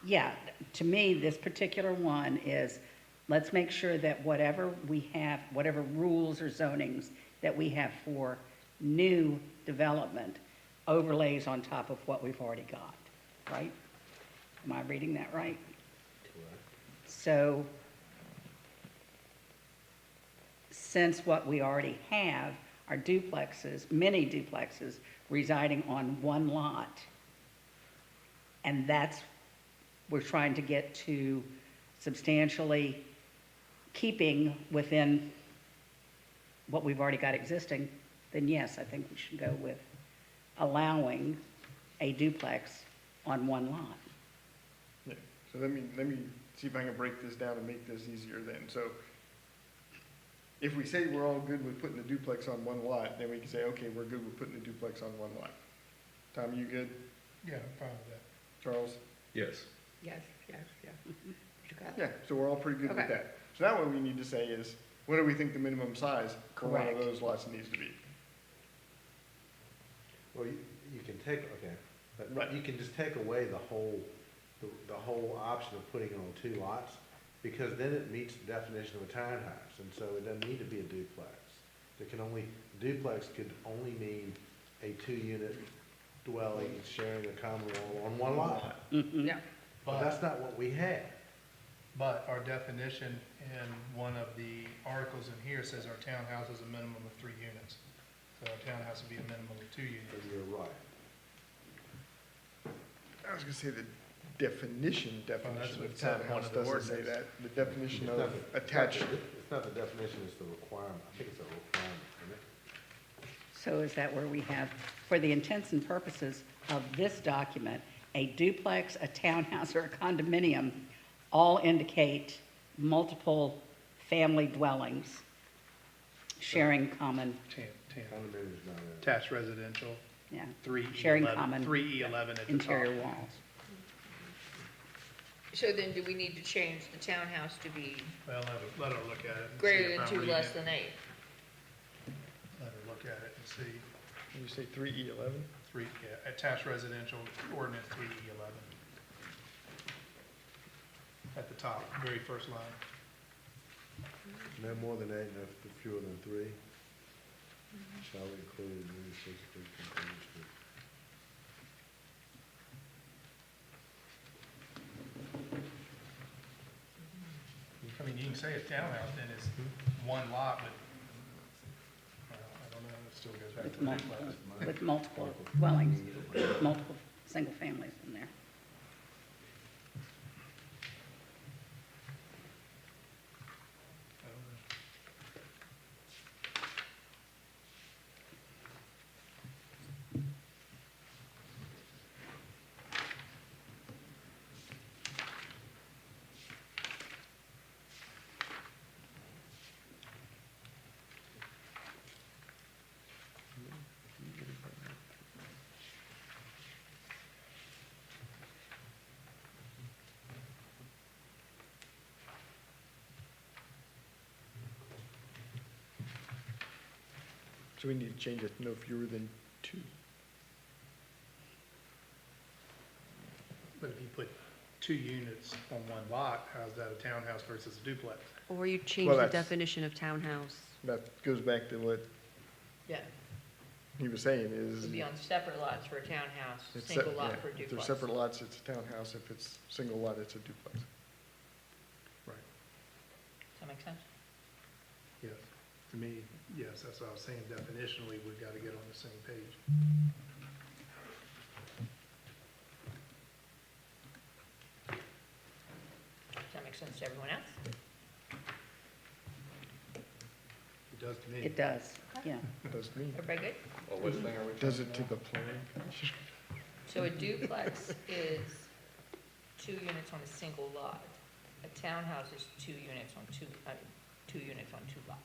yeah, to me, this particular one is, let's make sure that whatever we have, whatever rules or zonings that we have for new development overlays on top of what we've already got, right? Am I reading that right? So, since what we already have are duplexes, mini duplexes, residing on one lot, and that's, we're trying to get to substantially keeping within what we've already got existing, then yes, I think we should go with allowing a duplex on one lot. Yeah. So let me see if I can break this down and make this easier then. So if we say we're all good with putting the duplex on one lot, then we can say, okay, we're good with putting the duplex on one lot. Tom, you good? Yeah, I'm fine with that. Charles? Yes. Yes, yes, yes. You got it? Yeah, so we're all pretty good with Okay. that. So now what we need to say is, what do we think the minimum size for one of Correct. those lots needs to be? Well, you can take, okay, but Right. you can just take away the whole option of putting it on two lots, because then it meets the definition of a townhouse, and so it doesn't need to be a duplex. Duplex could only mean a two-unit dwelling sharing a common wall on one lot. Yeah. But that's not what we have. But our definition in one of the articles in here says our townhouse is a minimum of 3 units. So our townhouse would be a minimum of 2 So units. you're right. I was gonna say the definition that's of what it a said in one townhouse of the doesn't say ordinance. that. The definition It's not of the- attached, It's not the definition, it's the requirement. I think it's a requirement, isn't it? So is that where we have, for the intents and purposes of this document, a duplex, a townhouse, or a condominium all indicate multiple family dwellings sharing common, Condominium is not a. Attached residential, yeah, 3E11. Sharing common 3E11 at the top. interior walls. So then do we need to change the townhouse to be Well, let her look at it and see greater if than I'm 2, reading less it. than 8? Let her look at it and see. you say 3E11? Attached residential ordinance 3E11. At the top, very first line. No more than 8, no fewer than 3. Shall include new physical components. I mean, you can say a townhouse, then it's one lot, but, well, I don't know, it still goes back to the duplex. With multiple dwellings, multiple single families in there. I don't know. So we need to change it to no fewer than 2. But if you put 2 units on one lot, how's that a townhouse versus a duplex? Or you change Well, the that's- definition of townhouse. That goes back to what Yeah, he was saying is. it'd be on separate lots for a townhouse, it's single se- lot yeah, for a If they're duplex. separate lots, it's a townhouse. If it's single lot, it's a duplex. Right. Does that make sense? Yes. To me, yes, that's what I was saying. Definitionally, we've got to get on the same page. Does that make sense to everyone else? It does to me. It does, yeah. Does to me. Everybody good? Well, which thing are we? Does it to the plan. So a duplex is 2 units on a single lot. A townhouse is 2 units on 2 units on 2 lots.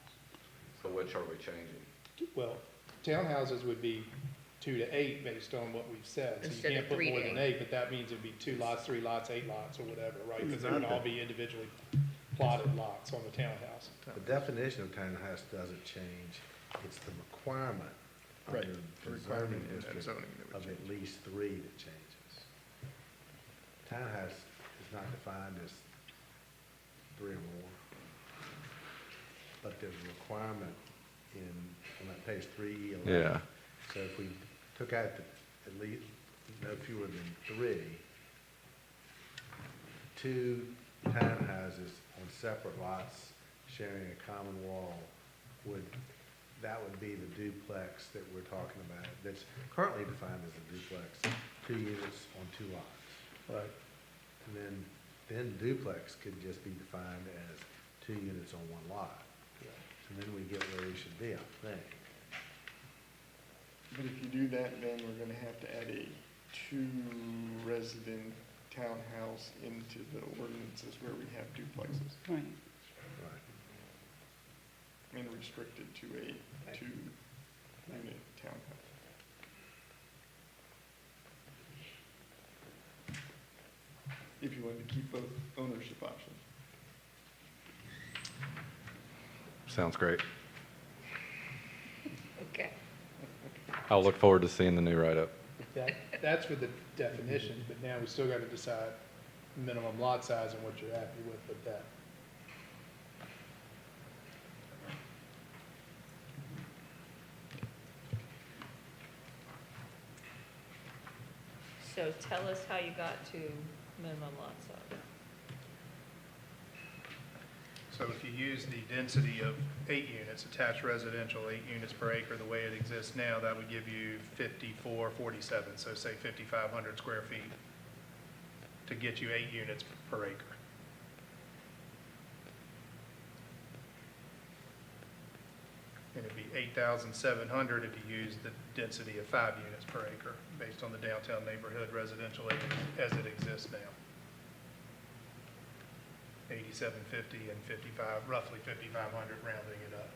So which are we changing? Well, townhouses would be 2 to 8 based on what we've said. So you Instead of can't put 3 to more than 8. 8, but that means it'd be 2 lots, 3 lots, 8 lots, or whatever, right? Because It's they would not all that- be individually plotted lots on the townhouse. The definition of townhouse doesn't change. It's the requirement Right, under the the requirement zoning in that district zoning that would of at change. least 3 that changes. Townhouse is not defined as 3 or more, but there's a requirement on that page 311. Yeah. So if we took out at least no fewer than 3, 2 townhouses on separate lots sharing a common wall that would be the duplex that we're talking about, that's currently defined as a duplex, 2 units on 2 lots. Right. And then duplex could just be defined as 2 units on 1 lot. And then we get where we should be, I think. But if you do that, then we're gonna have to add a 2-resident townhouse into the ordinances where we have duplexes Right. Right. and restricted to a 2-unit townhouse. If you wanted to keep both ownership options. Sounds great. Okay. I'll look forward to seeing the new write-up. That's for the definitions, but now we still got to decide minimum lot size and what you're happy with that. So tell us how you got to minimum lot size. So if you use the density of 8 units, attached residential, 8 units per acre, the way it exists now, that would give you 5447, so say 5,500 square feet to get you 8 units per acre. And it'd be 8,700 if you use the density of 5 units per acre, based on the downtown neighborhood residential as it exists now. 8,750 and 55, roughly 5,500, rounding it up.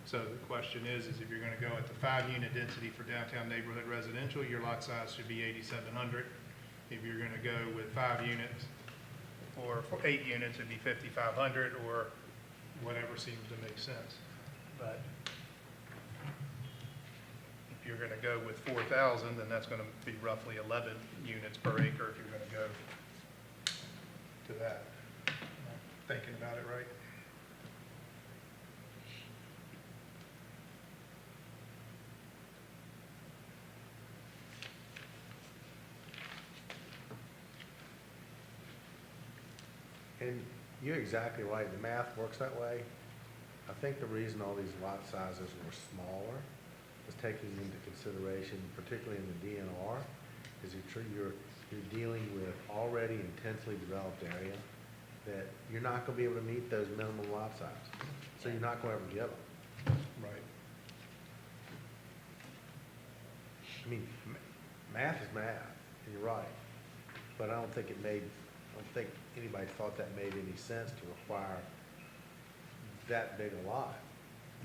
So the question is if you're gonna go at the 5-unit density for downtown neighborhood residential, your lot size should be 8,700. If you're gonna go with 5 units, or for 8 units, it'd be 5,500, or whatever seems to make sense. But if you're gonna go with 4,000, then that's gonna be roughly 11 units per acre if you're gonna go to that. Thinking about it right? And you're exactly right, the math works that way. I think the reason all these lot sizes were smaller was taking into consideration, particularly in the DNR, is you're dealing with already intensely developed area that you're not gonna be able to meet those minimum lot sizes. So you're not gonna ever get them. Right. I mean, math is math, and you're right. But I don't think anybody thought that made any sense to require that big a lot.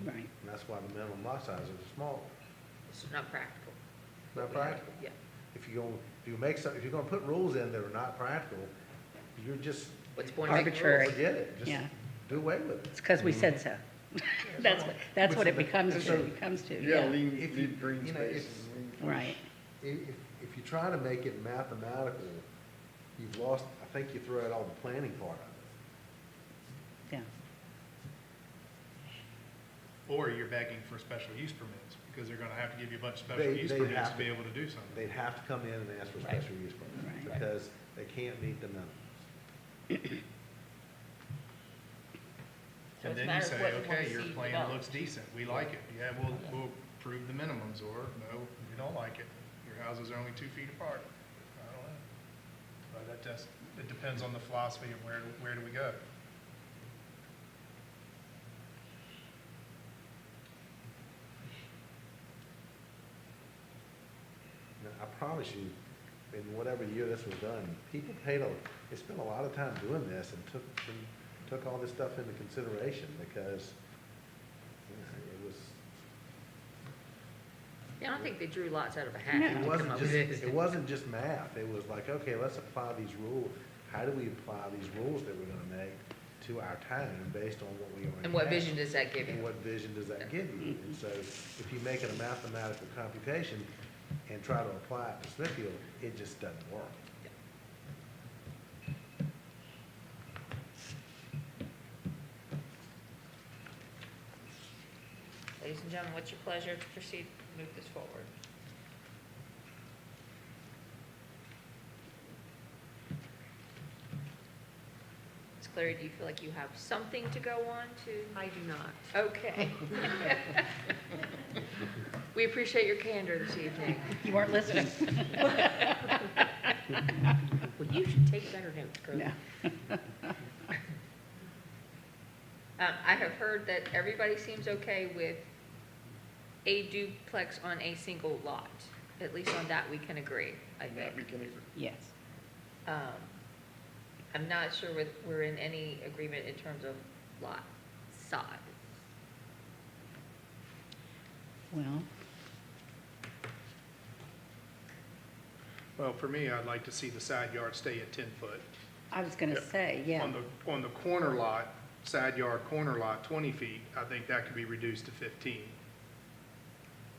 Right. And that's why the minimum lot sizes are smaller. It's not practical. Not practical. Yeah. If you're gonna put rules in that are not practical, you're just, What's point of making Arbitrary. rules? forget it, just Yeah. do away with it. It's because we said so. That's what it becomes And to, so- it comes to, Yeah, yeah. leave green you know, space. it's- and leave- Right. If you try to make it mathematical, you've lost, I think you throw out all the planning part of it. Yeah. Or you're begging for special use permits, because they're gonna have to give you a bunch of special They- use they permits have to be to. able to do something. They'd have to come in and ask for Right. special use permit, Right. because they can't meet the minimums. So And it's a then you matter of say, what you wanna okay, your see plan developed. looks decent, we like it, yeah, we'll approve the minimums, or no, we don't like it, your houses are only 2 feet apart. I don't know. But it depends on the philosophy of where do we go. Now, I promise you, in whatever year this was done, people they spent a lot of time doing this and took all this stuff into consideration, because, it was, Yeah, I don't think they drew lots out of a hat No. to it come wasn't up just, with this. it wasn't just math, it was like, okay, let's apply these rules, how do we apply these rules that we're gonna make to our town based on what we already have. And what vision does that give And you? what vision does that give you? And so if you make it a mathematical computation and try to apply it to Smithfield, it just doesn't work. Ladies and gentlemen, what's your pleasure to proceed, move this forward? Ms. Clary, do you feel like you have something to go on to? I do not. Okay. We appreciate your candor this evening. You weren't listening. Well, you should take better notes, girl. No. I have heard that everybody seems okay with a duplex on a single lot. At least on that, we can agree, I think. Yes. I'm not sure we're in any agreement in terms of lot size. Well, Well, for me, I'd like to see the side yard stay at 10 foot. I was gonna say, yeah. On the corner lot, side yard corner lot, 20 feet, I think that could be reduced to 15.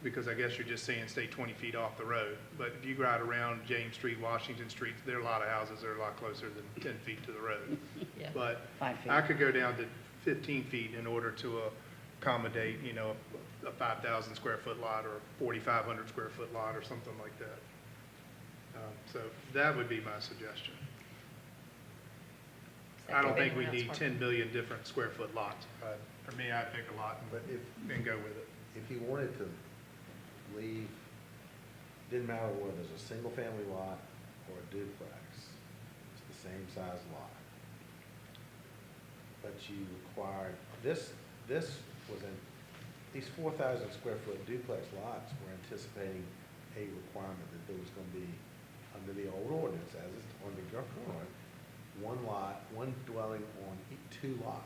Because I guess you're just saying stay 20 feet off the road. But if you go out around James Street, Washington Street, there are a lot of houses that are a lot closer than 10 feet to the road. Yeah. But 5 feet. I could go down to 15 feet in order to accommodate, you know, a 5,000 square foot lot or a 4,500 square foot lot or something like that. So that would be my suggestion. I don't think we need 10 billion different square foot lots. For me, I'd pick a lot But if, and go with it. if you wanted to leave, didn't matter whether it's a single-family lot or a duplex, it's the same size lot. But you required, this was in, these 4,000 square foot duplex lots were anticipating a requirement that there was gonna be, under the old ordinance, as it's under your current, one lot, one dwelling on two lots,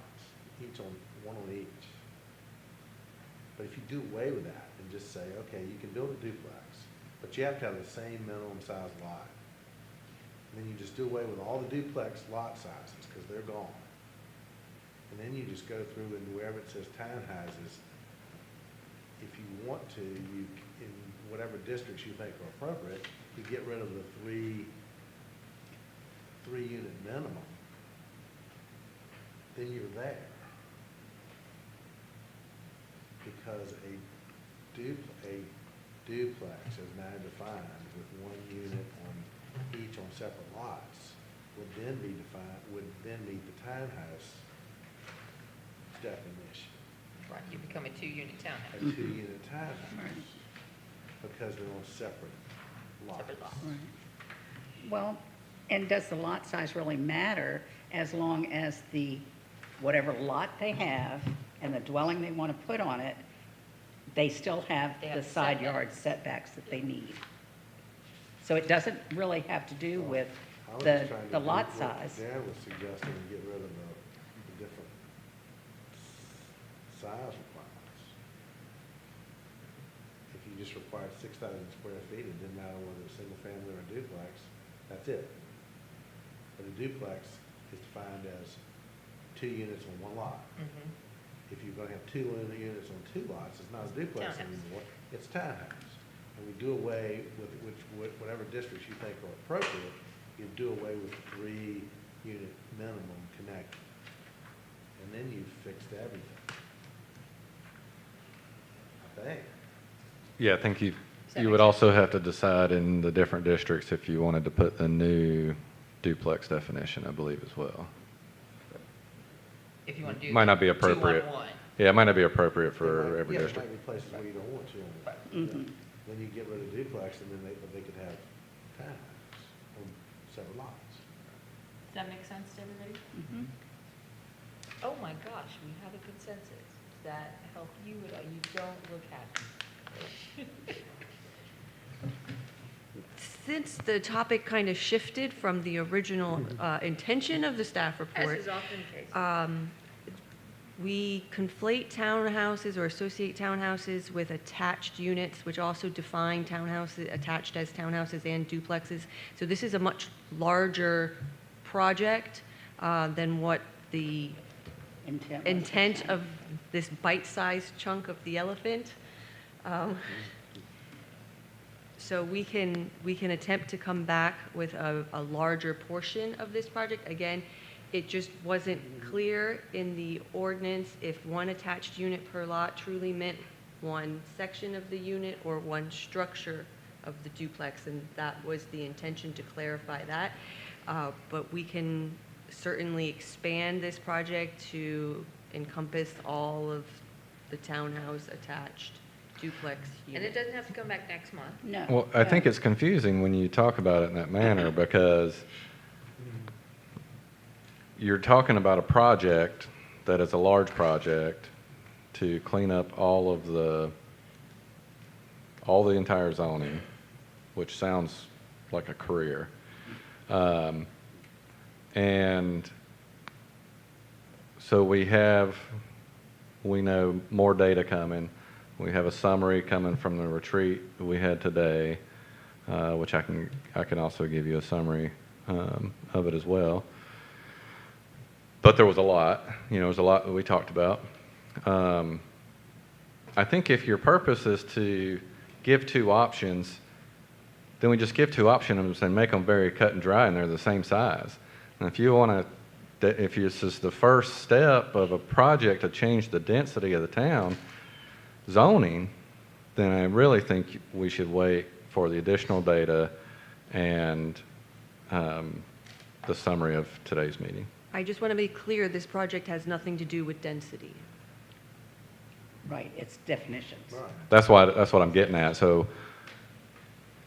one on each. But if you do away with that and just say, okay, you can build a duplex, but you have to have the same minimum size lot. And then you just do away with all the duplex lot sizes, because they're gone. And then you just go through and wherever it says townhouses, if you want to, you, in whatever districts you think are appropriate, you get rid of the three unit minimum, then you're there. Because a duplex is now defined with one unit on each on separate lots, would then be defined, would then meet the townhouse definition, Right, you become a two-unit a townhouse. two-unit townhouse, because they're on separate lots. Separate lots. Well, and does the lot size really matter as long as the, whatever lot they have and the dwelling they want to put on it, they still have They have the the side setback. yard setbacks that they need? So it doesn't really have to do with I was the, just trying to the do lot what size. Dan was suggesting, and get rid of the different size requirements. If you just required 6,000 square feet, it didn't matter whether it's single family or a duplex, that's it. But a duplex is defined as 2 units on one lot. Mhm. If you're gonna have 2 units on 2 lots, it's not a duplex Townhouse. anymore, it's townhouse. And we do away with whatever districts you think are appropriate, you do away with the 3 unit minimum connected. And then you've fixed everything. I think. Yeah, I think you that would make also have to decide in the different districts if you wanted to put the new duplex definition, I believe, as well. If you want to do. Might not be the appropriate. 2-1-1. Yeah, it might not be appropriate There for might- every yeah, district. there might be places where you don't want to. Mhm. Then you get rid of duplex, and then they could have townhouse on separate lots. Does that make sense to everybody? Mhm. Oh my gosh, we have a consensus. Does that help you at all? You don't look happy. Since the topic kind of shifted from the original intention of the staff As report, is often the case. we conflate townhouses or associate townhouses with attached units, which also define townhouses, attached as townhouses and duplexes. So this is a much larger project than what the intent of this bite-sized chunk of the elephant. Um, So we can attempt to come back with a larger portion of this project. Again, it just wasn't clear in the ordinance if one attached unit per lot truly meant one section of the unit or one structure of the duplex, and that was the intention, to clarify that. But we can certainly expand this project to encompass all of the townhouse attached duplex And it units. doesn't have to come back next month. No. Well, I think no. it's confusing when you talk about it in that manner, because you're talking about a project that is a large project to clean up all the entire zoning, which sounds like a career. And so we know more data coming. We have a summary coming from the retreat we had today, which I can also give you a summary of it as well. But there was a lot, there was a lot that we talked about. I think if your purpose is to give two options, then we just give two options and make them very cut and dry, and they're the same size. And if this is the first step of a project to change the density of the town zoning, then I really think we should wait for the additional data and the summary of today's meeting. I just want to be clear, this project has nothing to do with density. Right, it's definitions. That's what I'm getting at. So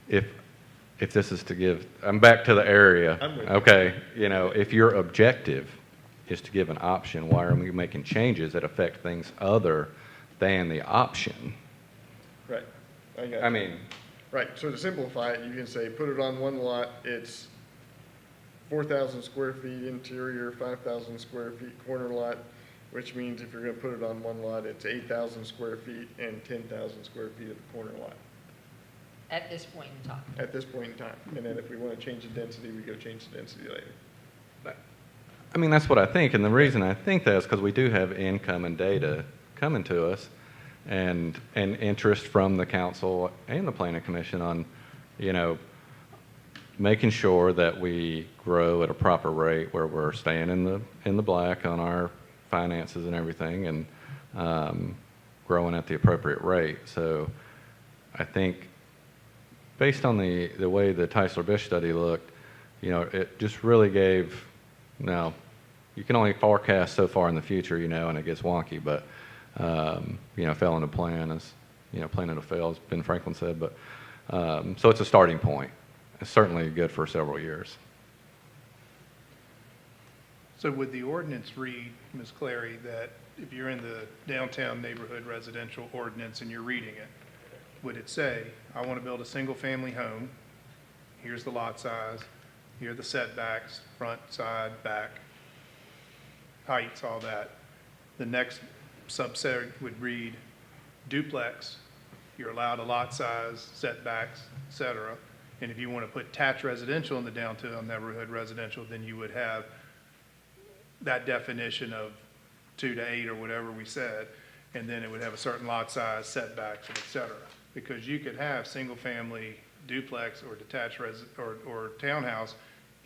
if this is to give, I'm back to the area. I'm with you. Okay, if your objective is to give an option, why are we making changes that affect things other than the option? Right. I got I you. mean, Right, so to simplify it, you can say, put it on one lot, it's 4,000 square feet interior, 5,000 square feet corner lot, which means if you're gonna put it on one lot, it's 8,000 square feet and 10,000 square feet of the corner lot At this point in time. at this point in time. And then if we wanna change the density, we go change the density later. I mean, that's what I think, and the reason I think that is because we do have incoming data coming to us, and interest from the council and the planning commission on, making sure that we grow at a proper rate where we're staying in the black on our finances and everything, and growing at the appropriate rate. So I think, based on the way the Teisler-Bish study looked, it just really gave. Now, you can only forecast so far in the future, and it gets wonky, but failing to plan is, planning to fail, as Ben Franklin said. But so it's a starting point. It's certainly good for several years. So would the ordinance read, Ms. Clary, that if you're in the downtown neighborhood residential ordinance and you're reading it, would it say, I want to build a single-family home, here's the lot size, here are the setbacks, front, side, back, heights, all that. The next subset would read duplex, you're allowed a lot size, setbacks, et cetera. And if you want to put attached residential in the downtown neighborhood residential, then you would have that definition of 2 to 8 or whatever we said, and then it would have a certain lot size, setbacks, and et cetera. Because you could have single-family duplex or detached or townhouse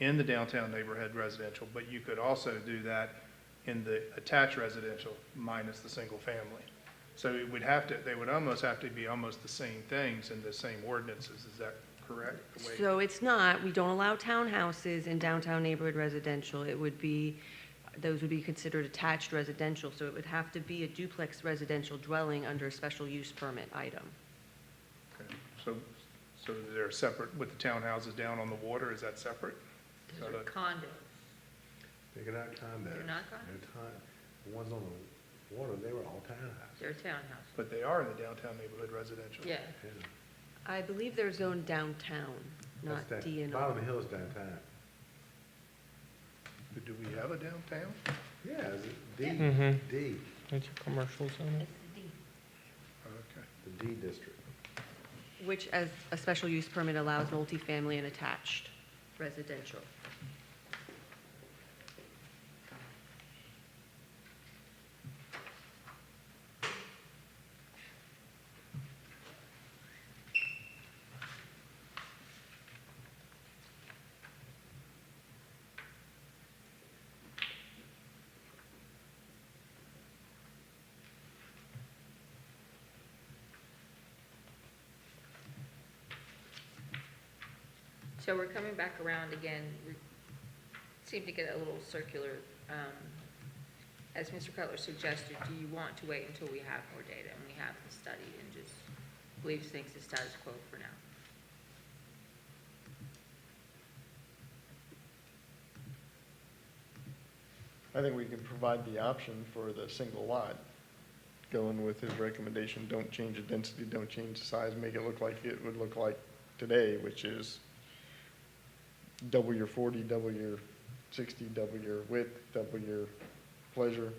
in the downtown neighborhood residential, but you could also do that in the attached residential minus the single-family. So they would almost have to be almost the same things in the same ordinances. Is that correct? The way- So it's not, we don't allow townhouses in downtown neighborhood residential. Those would be considered attached residential, so it would have to be a duplex residential dwelling under a special use permit item. Okay. So they're separate with the townhouses down on the water, is that separate? Those are condos. They're not condos. They're not condos? The ones on the water, they were all townhouses. They're townhouses. But they are in the downtown neighborhood residential. Yeah. Yeah. I believe they're zoned downtown, not That's down- DNR. Bottom of the hill is downtown. But do we have a downtown? Yeah, it's D, Mhm. D, It's a commercial zone. Okay. the D district. Which, as a special use permit, allows multifamily and attached residential. So we're coming back around again, we seem to get a little circular. As Mr. Cutler suggested, do you want to wait until we have more data and we have the study and just leave things the status quo for now? I think we can provide the option for the single lot, going with his recommendation, don't change the density, don't change the size, make it look like it would look like today, which is double your 40, double your 60, double your width, double your pleasure.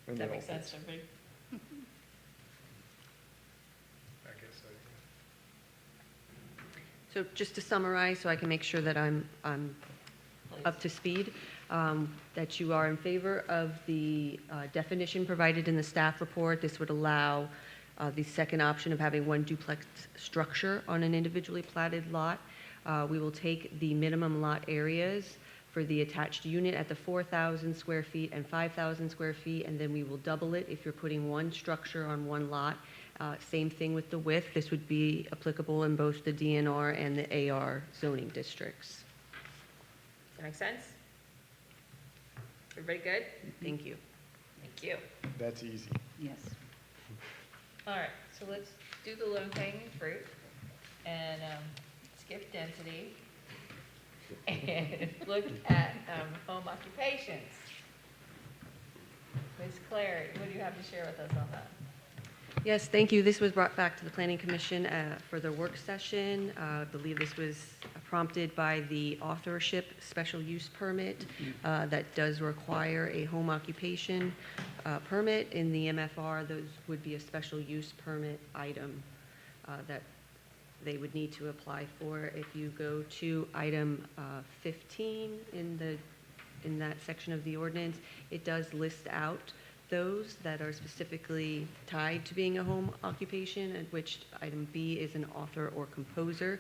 And That it all makes sense, fits. everybody? I guess so. So just to summarize, so I can make sure that I'm up to speed, that you are in favor of the definition provided in the staff report. This would allow the second option of having one duplex structure on an individually platted lot. We will take the minimum lot areas for the attached unit at the 4,000 square feet and 5,000 square feet, and then we will double it if you're putting one structure on one lot. Same thing with the width. This would be applicable in both the DNR and the AR zoning districts. Does that make sense? Everybody good? Thank you. Thank you. That's easy. Yes. All right, so let's do the low hanging fruit and skip density and look at home occupations. Ms. Clary, what do you have to share with us on that? Yes, thank you. This was brought back to the Planning Commission for their work session. I believe this was prompted by the authorship special use permit that does require a home occupation permit. In the MFR, those would be a special use permit item that they would need to apply for. If you go to item 15 in that section of the ordinance, it does list out those that are specifically tied to being a home occupation, and which item B is an author or composer.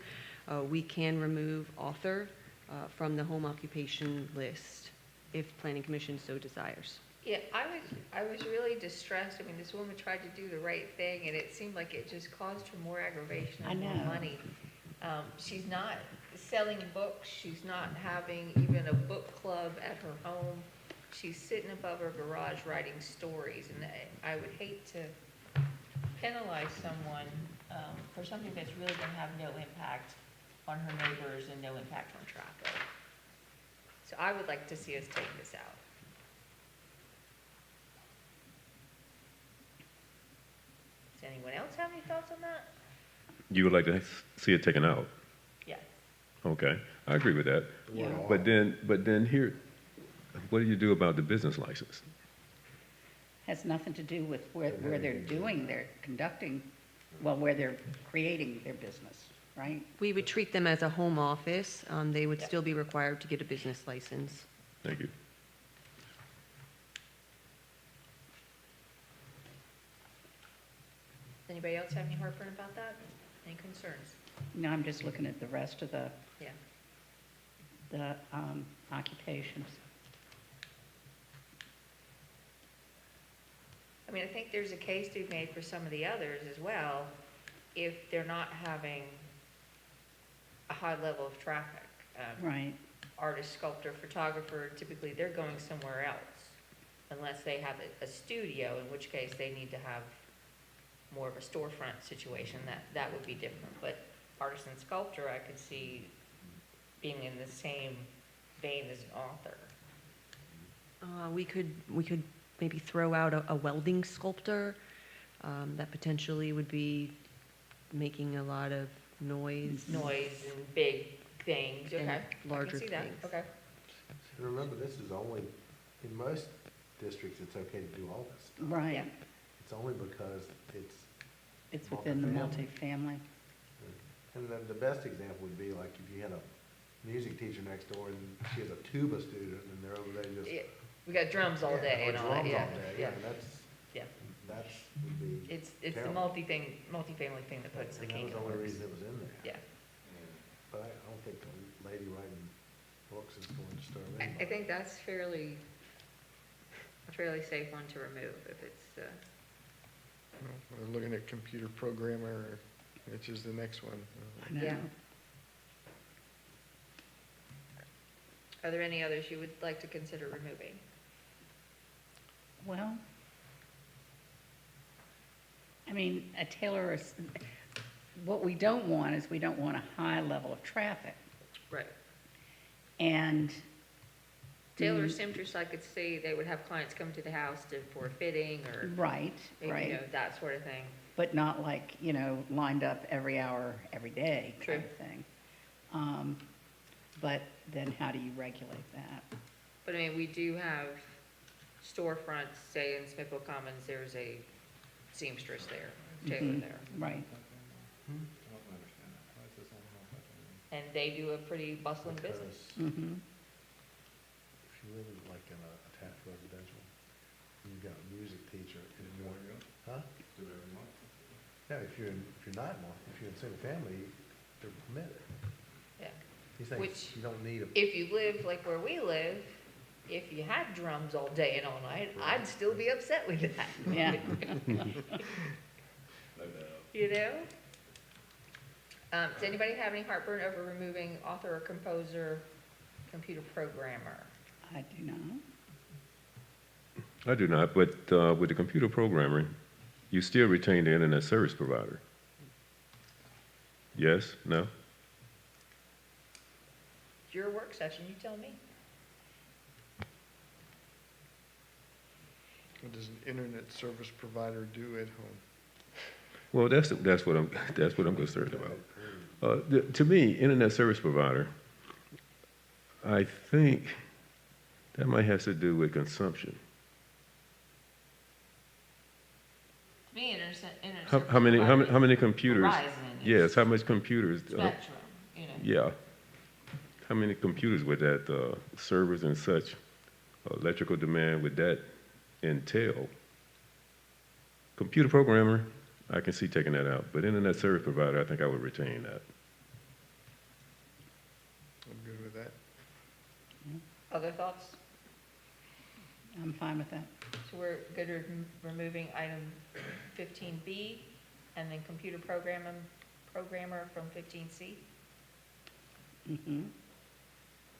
We can remove author from the home occupation list if Planning Commission so desires. Yeah, I was really distressed. I mean, this woman tried to do the right thing, and it seemed like it just caused her more aggravation I and more know. money. She's not selling books. She's not having even a book club at her home. She's sitting above her garage writing stories, and I would hate to penalize someone for something that's really going to have no impact on her neighbors and no impact on traffic. So I would like to see us take this out. Does anyone else have any thoughts on that? You would like to see it taken out? Yeah. Okay, I agree with that. Yeah. But then here, what do you do about the business license? Has nothing to do with where they're conducting, well, where they're creating their business, right? We would treat them as a home office. They would Yeah. still be required to get a business license. Thank you. Does anybody else have any heartburn about that? Any concerns? No, I'm just looking at the rest of the Yeah. occupations. I mean, I think there's a case to be made for some of the others as well, if they're not having a high level of traffic. Right. Artist, sculptor, photographer, typically they're going somewhere else, unless they have a studio, in which case they need to have more of a storefront situation, that would be different. But artist and sculptor, I could see being in the same vein as an author. We could maybe throw out a welding sculptor that potentially would be making a lot of noise. Noise and big things, And okay. larger I can see that, things. okay. And remember, this is only, in most districts, it's okay to do all this stuff. Right. Yeah. It's only because It's within the multifamily. and then the best example would be like if you had a music teacher next door and she has a tuba student and they're over there just. Yeah, we got drums all Yeah, day or and all that, drums yeah, all day, yeah, yeah, yeah. would be It's the terrible. multifamily thing that puts the And that king was in the only works. reason it was in there. Yeah, But I don't think the lady writing books is going to disturb I anybody. think that's a fairly safe one to remove if it's, We're looking at computer programmer, which is the next one. I know. Yeah. Are there any others you would like to consider removing? Well, I mean, a tailor is, what we don't want is we don't want a high level of traffic. Right. And Tailor seamstress, I could see they would have clients come to the house for fitting or, right, you know, right, that sort of thing. but not like, lined up every hour, every day kind True. of thing. But then how do you regulate that? But I mean, we do have storefronts, say in Smithfield Commons, there's a seamstress there, tailor Mhm. there. Right, And they do a pretty bustling business. Because mm-hmm, if you live in like in a attached residential, and you've got a music teacher in one, huh? Yeah, if you're not in one, if you're in single family, they're permitted. Yeah. He's saying Which- you don't need a, If you live like where we live, if you had drums all day and all night, I'd still be upset with that. yeah. You know? Does anybody have any heartburn over removing author or composer, computer programmer? I do not. I do not, but with the computer programming, you still retain the internet service provider. Yes? No? Your work session, you tell me. What does an internet service provider do at home? Well, that's what I'm concerned about. To me, internet service provider, I think that might have to do with consumption. To me, How many computers? Verizon. Yes, how much computers? Spectrum, you know. Yeah. How many computers would that, servers and such, electrical demand would that entail? Computer programmer, I can see taking that out, but internet service provider, I think I would retain that. I'm good with that. Other thoughts? I'm fine with that. So we're good with removing item 15B and then computer programmer from 15C? Mm-hmm.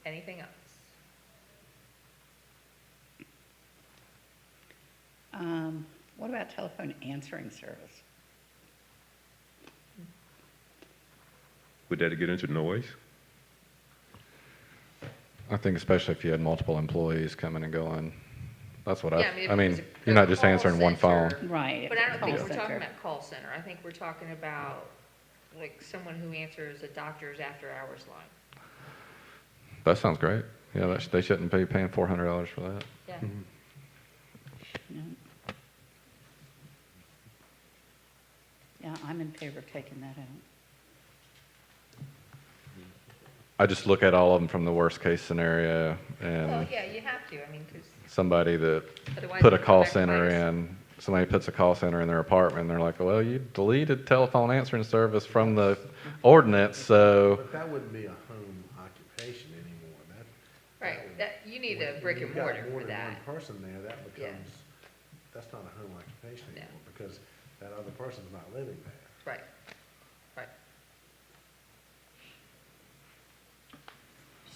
Anything else? What about telephone answering service? Would that get into noise? I think especially if you had multiple employees coming and going, that's what Yeah, I mean, you're not just answering one phone. Right. if But I it's don't call think we're talking center. about call center. I think we're talking about like someone who answers a doctor's after-hours line. That sounds great. Yeah, they shouldn't be paying $400 for that. Yeah. Yeah. Yeah, I'm in favor of taking that out. I just look at all of them from the worst case scenario Well, and yeah, you have to, I mean, because somebody that otherwise. put a it'll go call back to center minus. in, somebody puts a call center in their apartment, and they're like, well, you deleted telephone answering service from the ordinance, so, but that wouldn't be a home occupation anymore. Right, you need a when brick and you've got mortar more for than that. one person there, that Yeah. becomes, that's not a home occupation No. anymore, because that other person's not living there. Right, right.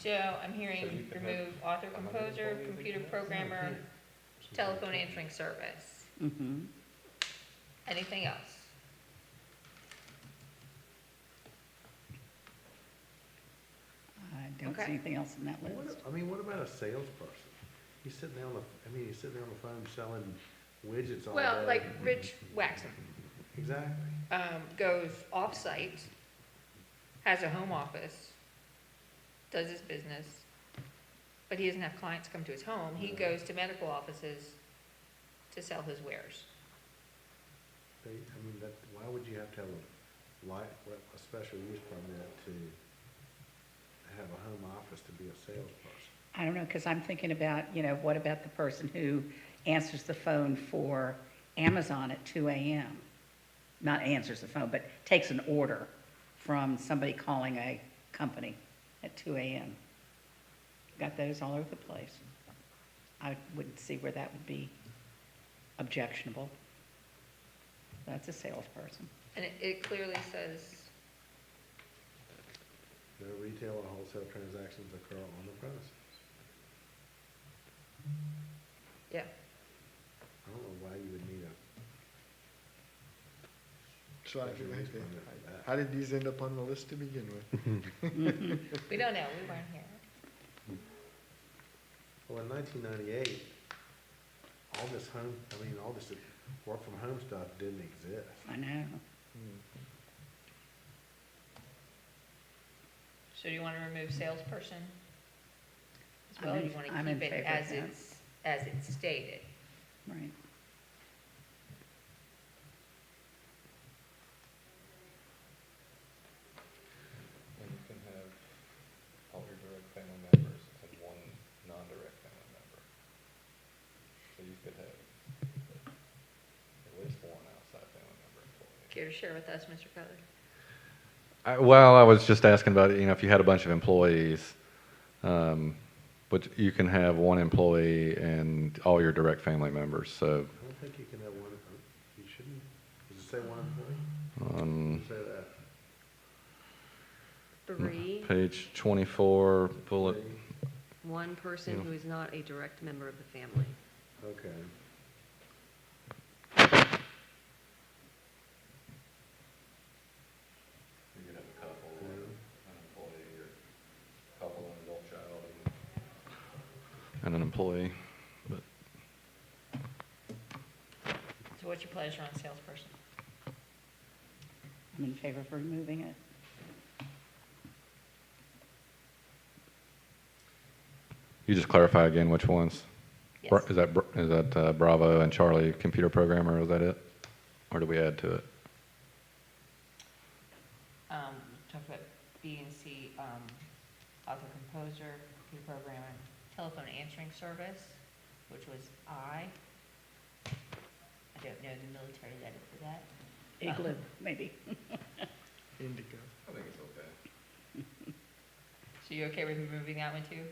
So I'm hearing remove author, composer, computer programmer, telephone answering service. Mm-hmm. Anything else? I don't see Okay. anything else in that What list. I mean, what about a salesperson? He's sitting there on the, he's sitting there on the phone selling widgets all day. Well, like Rich Waxman, Exactly. goes off-site, has a home office, does his business, but he doesn't have clients come to his home. He goes to medical offices to sell his wares. Why would you have to have a special use permit to have a home office to be a salesperson? I don't know, because I'm thinking about, what about the person who answers the phone for Amazon at 2 a.m.? Not answers the phone, but takes an order from somebody calling a company at 2 a.m. Got those all over the place. I wouldn't see where that would be objectionable. That's a salesperson. And it clearly says, No retail or wholesale transactions occur on the premises. yeah, I don't know why you would need a So special use permit for that. how did these end up on the list to begin with? we don't know, we weren't here. Well, in 1998, all this work from home stuff didn't exist. I know. So do you want to remove salesperson as well, or do you want to I'm in keep it favor of as that. as it's stated? Right. And you can have all your direct family members and one non-direct family member. So you could have at least one outside family member employee. Care to share with us, Mr. Cutler? Well, I was just asking about, if you had a bunch of employees, but you can have one employee and all your direct family members, so I don't think you can have one, you shouldn't, does it say one employee? on Does it say that? 3, page 24, bullet, Three? one person Yeah. who is not a direct member of the family. Okay. you could have a couple, Yeah. an employee, or couple, and adult child, and an employee, but So what's your pleasure on salesperson? I'm in favor of removing it. you just clarify again which ones? Yes. Is that Bravo and Charlie computer programmer, is that it? Or do we add to it? Talk about B and C, author composer, computer programmer, telephone answering service, which was I. I don't know the military letter for that. Igloo, maybe. Indigo. I think it's okay. So you're okay with removing that one too?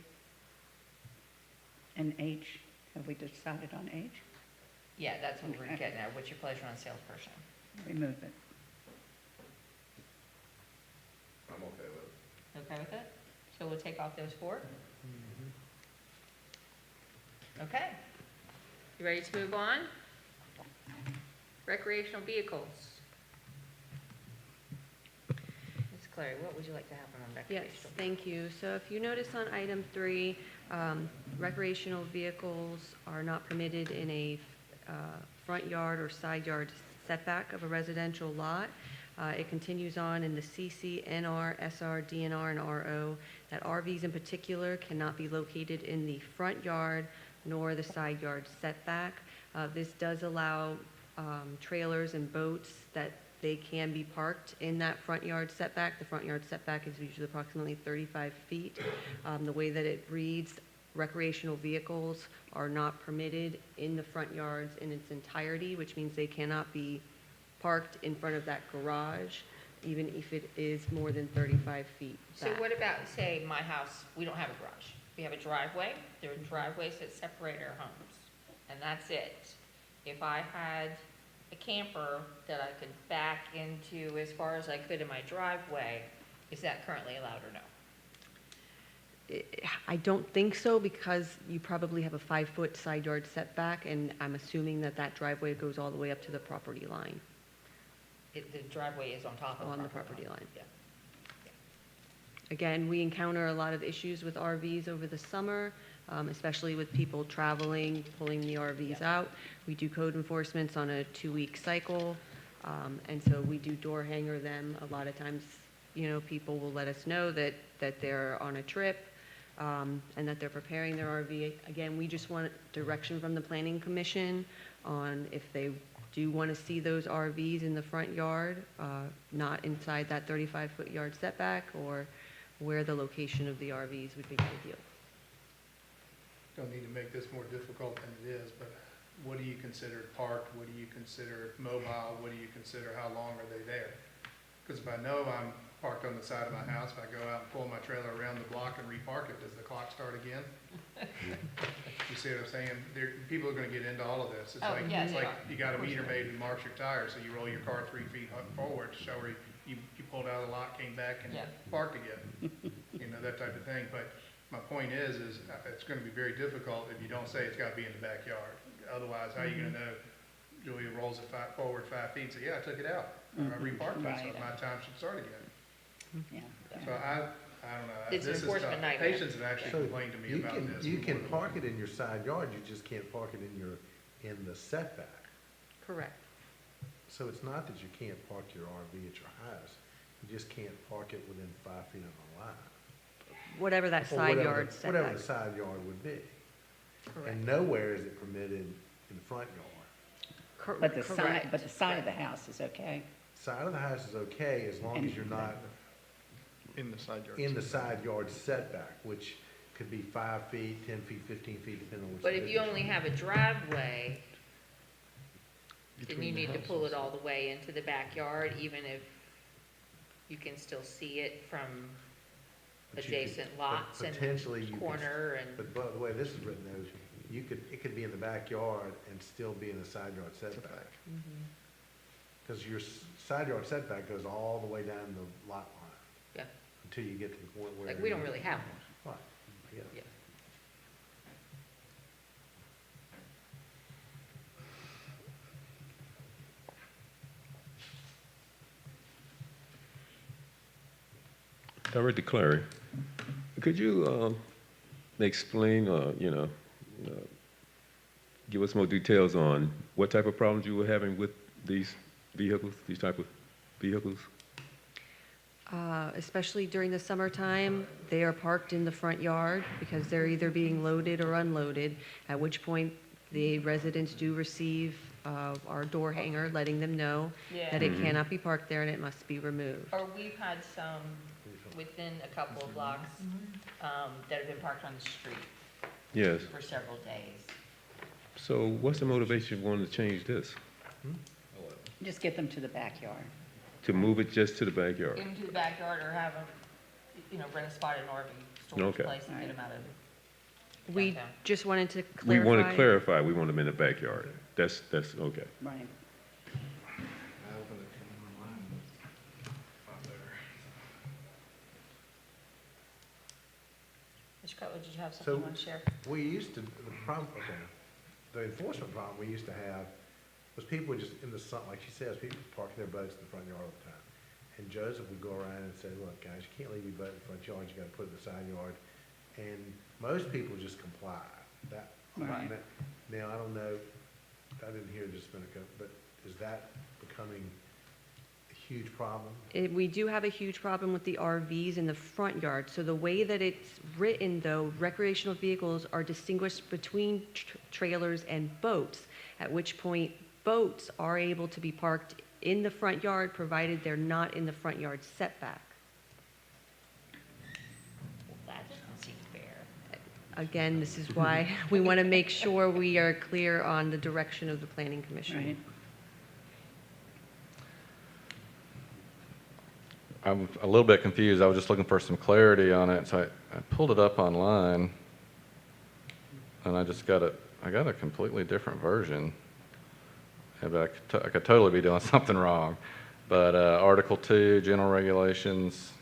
And H, have we decided on H? Yeah, that's what we're Okay. getting at. What's your pleasure on salesperson? Remove it. I'm okay with it. Okay with it? So we'll take off those 4? Okay. You ready to move on? Recreational vehicles. Ms. Clary, what would you like to have on Yes, recreational? thank you. So if you notice on item 3, recreational vehicles are not permitted in a front yard or side yard setback of a residential lot. It continues on in the CC, NR, SR, DNR, and RO, that RVs in particular cannot be located in the front yard nor the side yard setback. This does allow trailers and boats that they can be parked in that front yard setback. The front yard setback is usually approximately 35 feet. The way that it reads, recreational vehicles are not permitted in the front yards in its entirety, which means they cannot be parked in front of that garage, even if it is more than 35 feet So back. what about, say, my house, we don't have a garage. We have a driveway. There are driveways that separate our homes, and that's it. If I had a camper that I could back into as far as I could in my driveway, is that currently allowed or no? I don't think so, because you probably have a 5-foot side yard setback, and I'm assuming that that driveway goes all the way up to the property line. The driveway is on top of On the property line. Yeah. Again, we encounter a lot of issues with RVs over the summer, especially with people traveling, pulling the RVs out. We do code enforcements on a 2-week cycle, and so we do door hanger them. A lot of times, people will let us know that they're on a trip, and that they're preparing their RV. Again, we just want direction from the Planning Commission on if they do want to see those RVs in the front yard, not inside that 35-foot yard setback, or where the location of the RVs would be ideal. Don't need to make this more difficult than it is, but what do you consider parked? What do you consider mobile? What do you consider, how long are they there? Because if I know I'm parked on the side of my house, if I go out and pull my trailer around the block and repark it, does the clock start again? You see what I'm saying? People are gonna get into all of this. It's Oh, like, yeah, it's they like are. you got a meter maid and marks your tires, so you roll your car 3 feet forward to show where you pulled out of the lot, came back and Yeah. parked again. You know, that type of thing. But my point is it's gonna be very difficult if you don't say it's gotta be in the backyard. Otherwise, how are you gonna know? Julia rolls it forward 5 feet and say, yeah, I took it out. Or I reparked it, so Right. my time should start again. Yeah. So I don't know. It's an This is enforcement tough. nightmare. Patients have actually So complained to me you about can, this. you can before. park it in your side yard, you just can't park it in the setback. Correct. So it's not that you can't park your RV at your house, you just can't park it within 5 feet of the line. Whatever that Or side whatever yard the- Whatever the setback. side yard would be. Correct. And nowhere is it permitted in the front yard. But the side, Correct. but the side of the house is okay? Side of the house is okay as long as you're not In the side yard. in the side yard setback, which could be 5 feet, 10 feet, 15 feet, depending on which. But if you division. only have a driveway, then Between you the need to pull it houses. all the way into the backyard, even if you can still see it from But you could- adjacent but lots and potentially you could- corner and, But by the way this is written, though, it could be in the backyard and still be in the side yard setback. Because your side yard setback goes all the way down the lot line yeah, until you get to the point where. like, we don't really have one. Right, I get it. Yeah. Director Clary, could you explain, give us more details on what type of problems you were having with these vehicles, these type of vehicles? Especially during the summertime, they are parked in the front yard because they're either being loaded or unloaded, at which point the residents do receive our door hanger letting them know that it cannot be parked there and it must be removed. Or we've had some within a couple of blocks, that have been parked on the street Yes. for several days. So what's the motivation of wanting to change this? Just get them to the backyard. To move it just to the backyard? Get them to the backyard or have them, rent a spot at an RV storage Okay. place and get them out of We downtown. just wanted to We want to clarify. clarify, we want them in the backyard. That's, okay. Right. Mr. Cutler, did you have something you want to share? We used to, the problem, okay, the enforcement problem we used to have was people would just, in the sun, like she says, people park their boats in the front yard all the time. And Joseph would go around and say, look, guys, you can't leave your boat in the front yard, you gotta put it in the side yard. And most people just comply. That, Right. now, I don't know, I didn't hear just a minute ago, but is that becoming a huge problem? We do have a huge problem with the RVs in the front yard. So the way that it's written, though, recreational vehicles are distinguished between trailers and boats, at which point boats are able to be parked in the front yard, provided they're not in the front yard setback. Well, that doesn't seem fair. Again, this is why we want to make sure we are clear on the direction of the Planning Right. Commission. I'm a little bit confused. I was just looking for some clarity on it, so I pulled it up online, and I got a completely different version. Yeah, but I could totally be doing something wrong. But Article 2, General Regulations,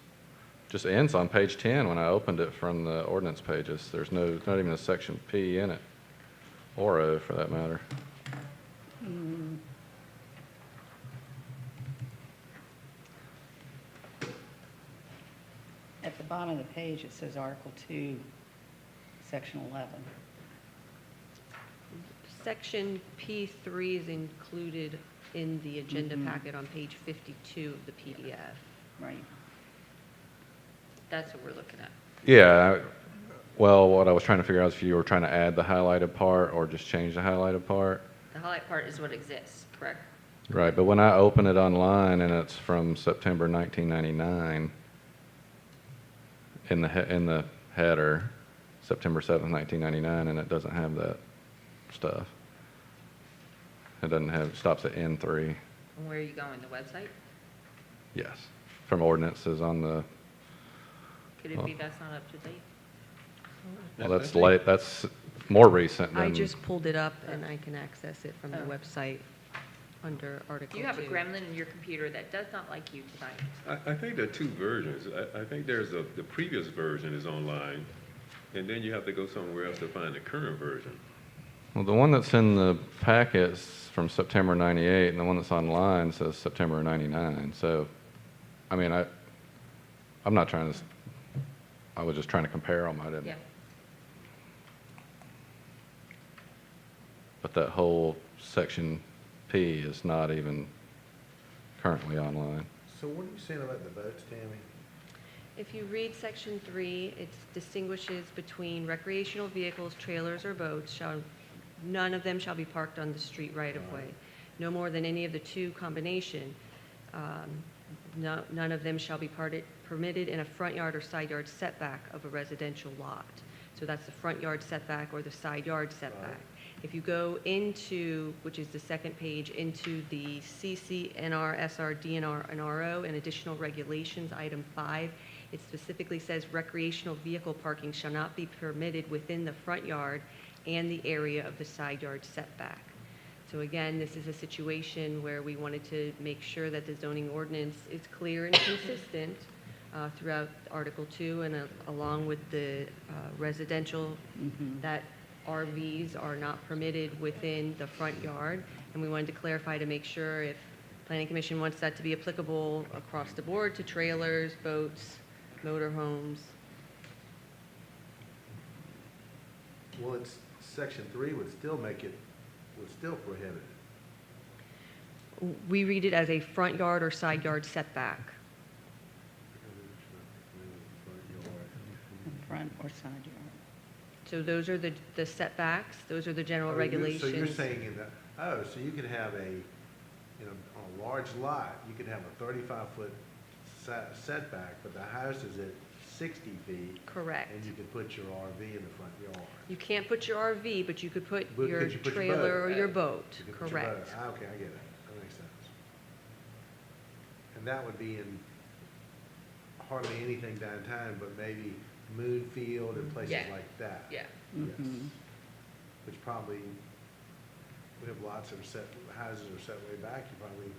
just ends on page 10 when I opened it from the ordinance pages. There's not even a section P in it, or O for that matter. At the bottom of the page, it says Article 2, Section 11. Section P3 is included in the agenda packet on page 52 of the PDF. Right. That's what we're looking at. Yeah, well, what I was trying to figure out is if you were trying to add the highlighted part or just change the highlighted part. The highlight part is what exists, correct? Right, but when I open it online and it's from September 1999, in the header, September 7th, 1999, and it doesn't have that stuff. It doesn't have, it stops at N3. And where are you going, the website? Yes. from ordinances on the, Could it be that's not up to date? well, that's late, that's more recent I than. just pulled it up and I can access it from the Oh. website under Article 2. You have a gremlin in your computer that does not like you tonight. I think there are two versions. I think there's the previous version is online, and then you have to go somewhere else to find the current version. Well, the one that's in the packet's from September 98, and the one that's online says September 99. So, I mean, I'm not trying to, I was just trying to compare them, I didn't. Yeah. But that whole section P is not even currently online. So what are you saying about the boats, Tammy? If you read Section 3, it distinguishes between recreational vehicles, trailers, or boats. None of them shall be parked on the street right-of-way. No more than any of the two combination. None of them shall be permitted in a front yard or side yard setback of a residential lot. So that's the front yard setback or the side yard setback. If you go into, which is the second page, into the CCNR, SR, DNR, and RO and additional regulations, item 5, it specifically says recreational vehicle parking shall not be permitted within the front yard and the area of the side yard setback. So again, this is a situation where we wanted to make sure that the zoning ordinance is clear and consistent throughout Article 2 and along with the residential, that RVs are not permitted within the front yard. And we wanted to clarify to make sure if Planning Commission wants that to be applicable across the board to trailers, boats, motorhomes. Well, it's, section 3 would still make it, would still prohibit it. We read it as a front yard or side yard setback. Front or side yard. So those are the setbacks, those are the general So regulations. you're saying in the, so you could have on a large lot, you could have a 35-foot setback, but the house is at 60 feet. Correct. And you could put your RV in the front yard. You can't put your RV, but you could put But your could you put your trailer or boat? your boat, You could put your boat. correct. Okay, I get it. That makes sense. And that would be in hardly anything downtown, but maybe Moonfield and places Yeah. like that. Yeah. Yes. Mhm. Which probably, we have lots of houses are set way back, you probably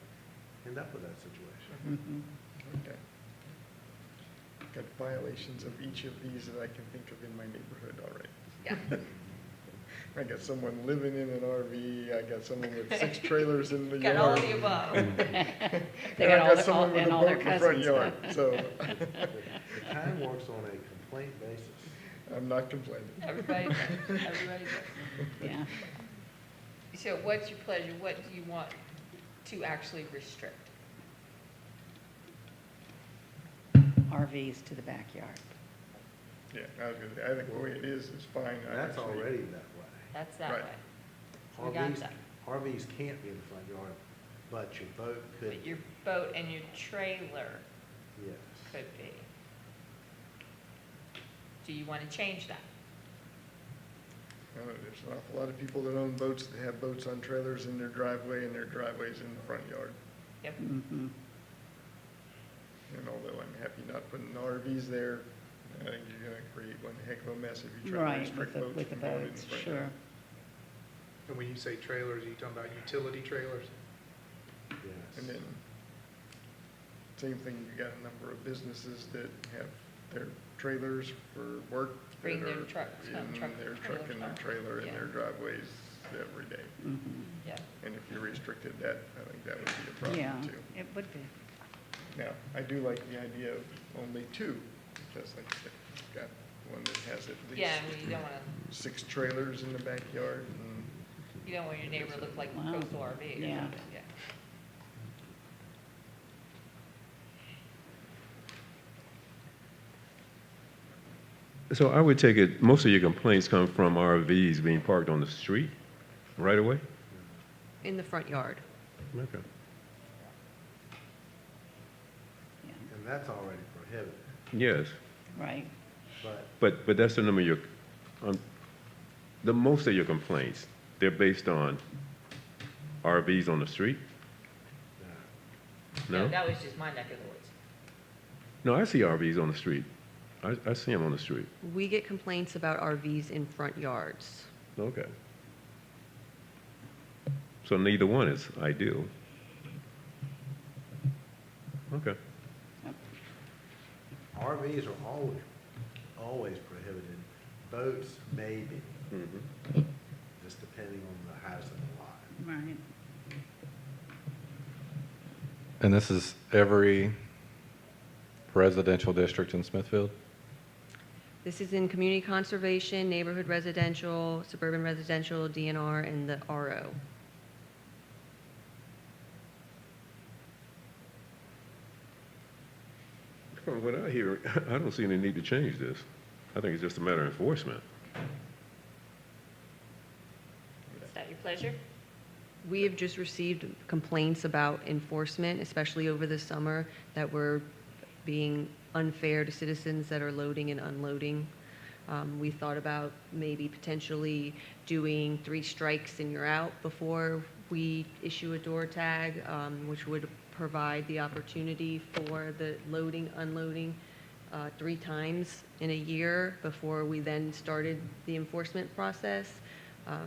end up with that situation. Okay. Got violations of each of these that I can think of in my neighborhood already. Yeah. I got someone living in an RV, I got someone with 6 trailers in the Got yard. all the above. They And I got all someone with and a all their boat in the front cousins. yard, so The town works on a complaint basis. I'm not complaining. Everybody does. Everybody does. Yeah. So what's your pleasure? What do you want to actually restrict? RVs to the backyard. Yeah, I was gonna say, I think the way it is fine. I That's actually- already that way. That's that Right. way. We got RVs that. RVs can't be in the front yard, but your boat could, But your boat and your trailer yes. could be. Do you want to change that? I don't know, there's an awful lot of people that own boats that have boats on trailers in their driveway and their driveways in the front yard. Yep. Mhm. And although I'm happy not putting RVs there, I think you're gonna create one heck of a mess if you try to Right, restrict with boats the from going in the boats, front sure. yard. And when you say trailers, are you talking about utility trailers? Yes. And then, same thing, you got a number of businesses that have their trailers for work. Bring that their are trucks, in truck their trailers truck and their home. trailer in Yeah. their driveways every day. Mhm. Yeah. And if you restricted that, I think that would be a Yeah, problem too. it would be. Now, I do like the idea of only 2, because like I said, you've got one that has at Yeah, least I mean, you don't want to, 6 trailers in the backyard and you don't want your neighbor to look like Wow. Coastal RV or Yeah. something, yeah. So I would take it, most of your complaints come from RVs being parked on the street, right away? In the front yard. Okay. Yeah, And that's already prohibited, Yes, right. but but that's the number of your, the most of your complaints, they're based on RVs on the street? No? That was just my neck of the woods. No, I see RVs on the street. I see them on the street. We get complaints about RVs in front yards. Okay. So neither one is ideal. Okay. RVs are always prohibited. Boats, maybe, Mhm. just depending on the house and the lot. Right. And this is every residential district in Smithfield? This is in community conservation, neighborhood residential, suburban residential, DNR, and the RO. From what I hear, I don't see any need to change this. I think it's just a matter of enforcement. Is that your pleasure? We have just received complaints about enforcement, especially over the summer, that we're being unfair to citizens that are loading and unloading. We thought about maybe potentially doing 3 strikes and you're out before we issue a door tag, which would provide the opportunity for the loading, unloading 3 times in a year before we then started the enforcement process.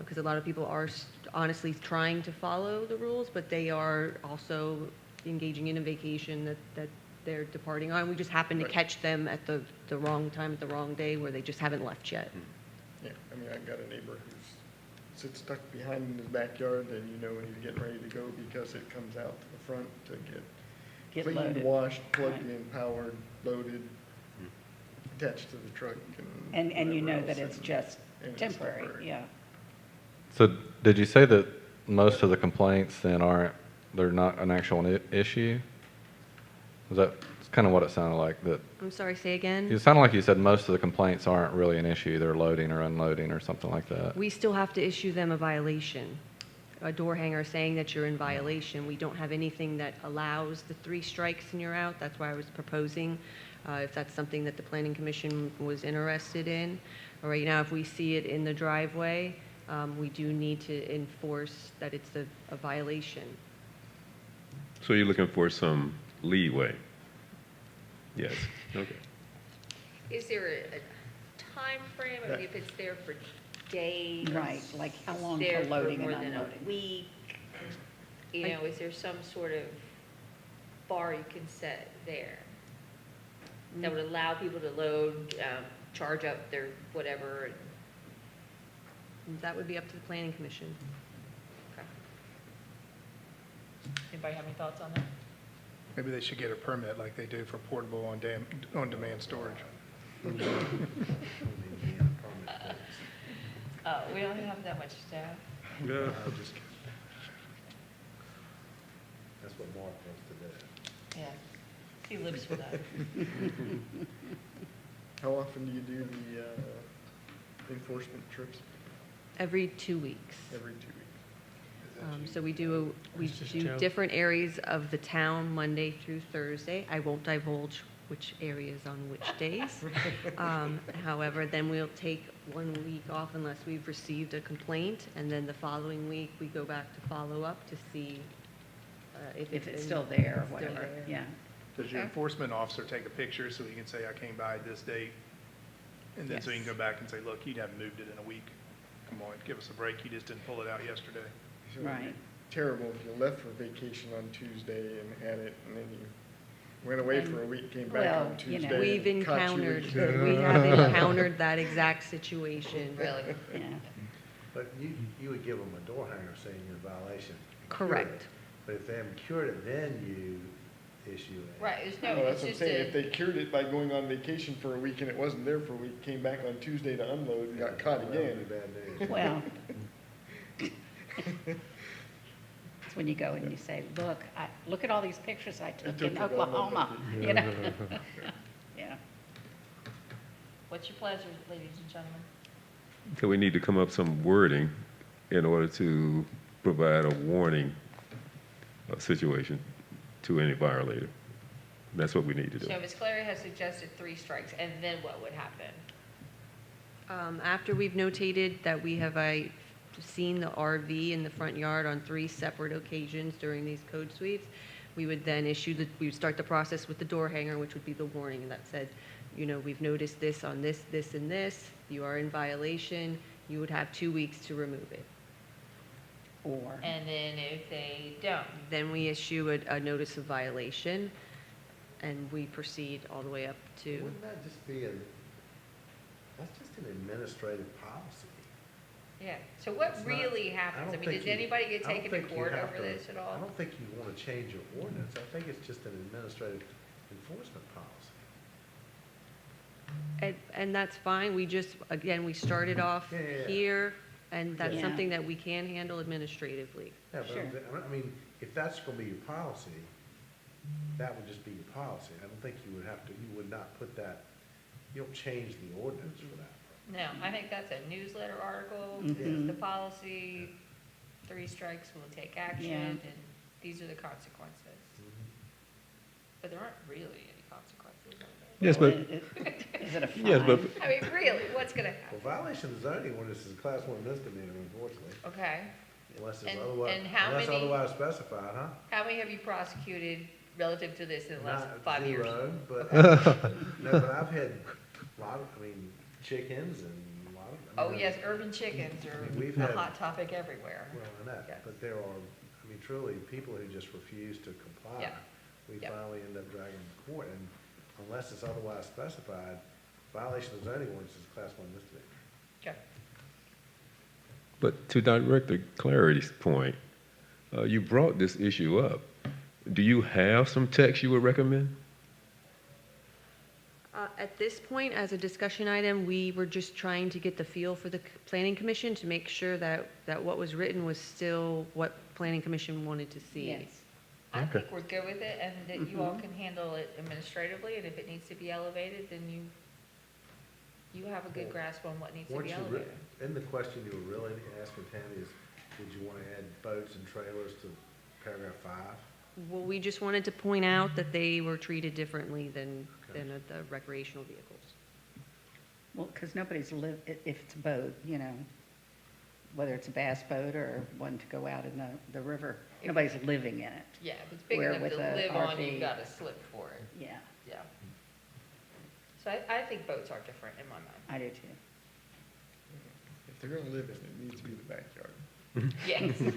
Because a lot of people are honestly trying to follow the rules, but they are also engaging in a vacation that they're departing on. We just happen to Right. catch them at the wrong time, at the wrong day, where they just haven't left yet. Yeah, I mean, I've got a neighbor who sits stuck behind in his backyard, and you know when he's getting ready to go because it comes out to the front to Get cleaned, loaded. washed, plugged Right. in, powered, loaded, attached to the truck and And you know whatever that else, it's and- just and it's temporary, yeah. So did you say that most of the complaints then they're not an actual issue? Is that kind of what it sounded like, that, I'm sorry, say again? it sounded like you said most of the complaints aren't really an issue, they're loading or unloading or something like that? We still have to issue them a violation, a door hanger saying that you're in violation. We don't have anything that allows the 3 strikes and you're out. That's why I was proposing, if that's something that the planning commission was interested in. Right now, if we see it in the driveway, we do need to enforce that it's a violation. So you're looking for some leeway? Yes, okay. Is there a time frame? I mean, if it's there for days? Right, like how long there for loading more and than unloading? a week? You know, is there some sort of bar you can set there that would allow people to load, charge up their whatever? That would be up to the planning commission. Okay. Anybody have any thoughts on that? Maybe they should get a permit like they do for portable on-demand storage. Oh, we don't have that much staff. Yeah. Just kidding. That's what Mark wants to do. Yeah, he lives for that. How often do you do the enforcement trips? Every 2 weeks. Every 2 weeks? So we do Joe. different areas of the town, Monday through Thursday. I won't divulge which areas on which days. However, then we'll take 1 week off unless we've received a complaint, and then the following week, we go back to follow up to see if If it's been- still there or still whatever, there. yeah. Does your Okay. enforcement officer take a picture so he can say, I came by this date? And then so you can Yes. go back and say, look, you haven't moved it in a week. Come on, give us a break. You just didn't pull it out yesterday. It would be Right. terrible if you left for vacation on Tuesday and had it, and then you went away for a week, came back Well, on you know. Tuesday. We've and caught you encountered, again. we have encountered that exact situation. Really? Yeah, But you would give them a door hanger saying you're in violation. and cure Correct. it. But if they haven't cured it, then you issue it. Right, there's no, Well, it's that's what I'm just saying, if a, they cured it by going on vacation for a week and it wasn't there for a week, came back on Tuesday to unload and got caught That would again. be bad news. well. It's when you go and you say, look at all these pictures I took took in it on Oklahoma, vacation. you know? Yeah. what's your pleasure, ladies and gentlemen? So we need to come up with some wording in order to provide a warning situation to any violator. That's what we need to do. So Ms. Clary has suggested 3 strikes, and then what would happen? After we've notated that we have seen the RV in the front yard on 3 separate occasions during these code sweeps, We would then we would start the process with the door hanger, which would be the warning that said, we've noticed this on this, this, and this. You are in violation. You would have 2 weeks to remove it. Or, And then if they don't, Then we issue a notice of violation, and we proceed all the way up to, Wouldn't that just be that's just an administrative policy. yeah. So what It's not- really happens? I don't mean, think does you- anybody get I don't taken to think you court have over to- this at all? I don't think you want to change your ordinance. I think it's just an administrative enforcement policy. and that's fine. We just, again, we started off Yeah, yeah, yeah. here, and that's Yeah. something that we can handle administratively. Yeah, but Sure. I mean, if that's going to be your policy, that would just be your policy. I don't think you would not put that, you don't change the ordinance for that. No, I think that's a newsletter article, Mhm. this is the policy, 3 strikes will take action, Yeah. and these are the consequences. Mm-hmm. But there aren't really any consequences, are Yes, but, is it a fine? yes, but, there? I mean, really, what's gonna Well, happen? violation of zoning ordinance is a class 1 misdemeanor, unfortunately, Okay, unless it's And- otherwise, and how unless many- otherwise specified, huh? how many have you prosecuted relative to this in the last Not 5 years? zero, but, no, but I've had a lot of, chickens and a lot of. Oh, yes, urban chickens are We've a had- hot topic everywhere. Well, and Yes. that, but there are, truly, people who just refuse to comply. Yeah. We Yeah. finally end up dragging them to court, and unless it's otherwise specified, violation of zoning ordinance is a class 1 misdemeanor. Okay. but to Director Clary's point, you brought this issue up. Do you have some text you would recommend? At this point, as a discussion item, we were just trying to get the feel for the Planning Commission to make sure that what was written was still what Planning Commission wanted to see. Yes. I Okay. think we're good with it, and that you all can handle it administratively, and if it needs to be elevated, then you have a good grasp on what needs to Weren't be you re- elevated. And the question you were really asking, Tammy, is did you want to add boats and trailers to paragraph 5? Well, we just wanted to point out that they were treated differently than Okay. the recreational vehicles. Well, because nobody's if it's a boat, whether it's a bass boat or one to go out in the river, nobody's living in it. Yeah, if it's big Where enough with to a live on, RV. you've got a slip for it, Yeah, yeah. So I think boats are different in my mind. I do too. If they're gonna live in it, it needs to be the backyard. Yes. Is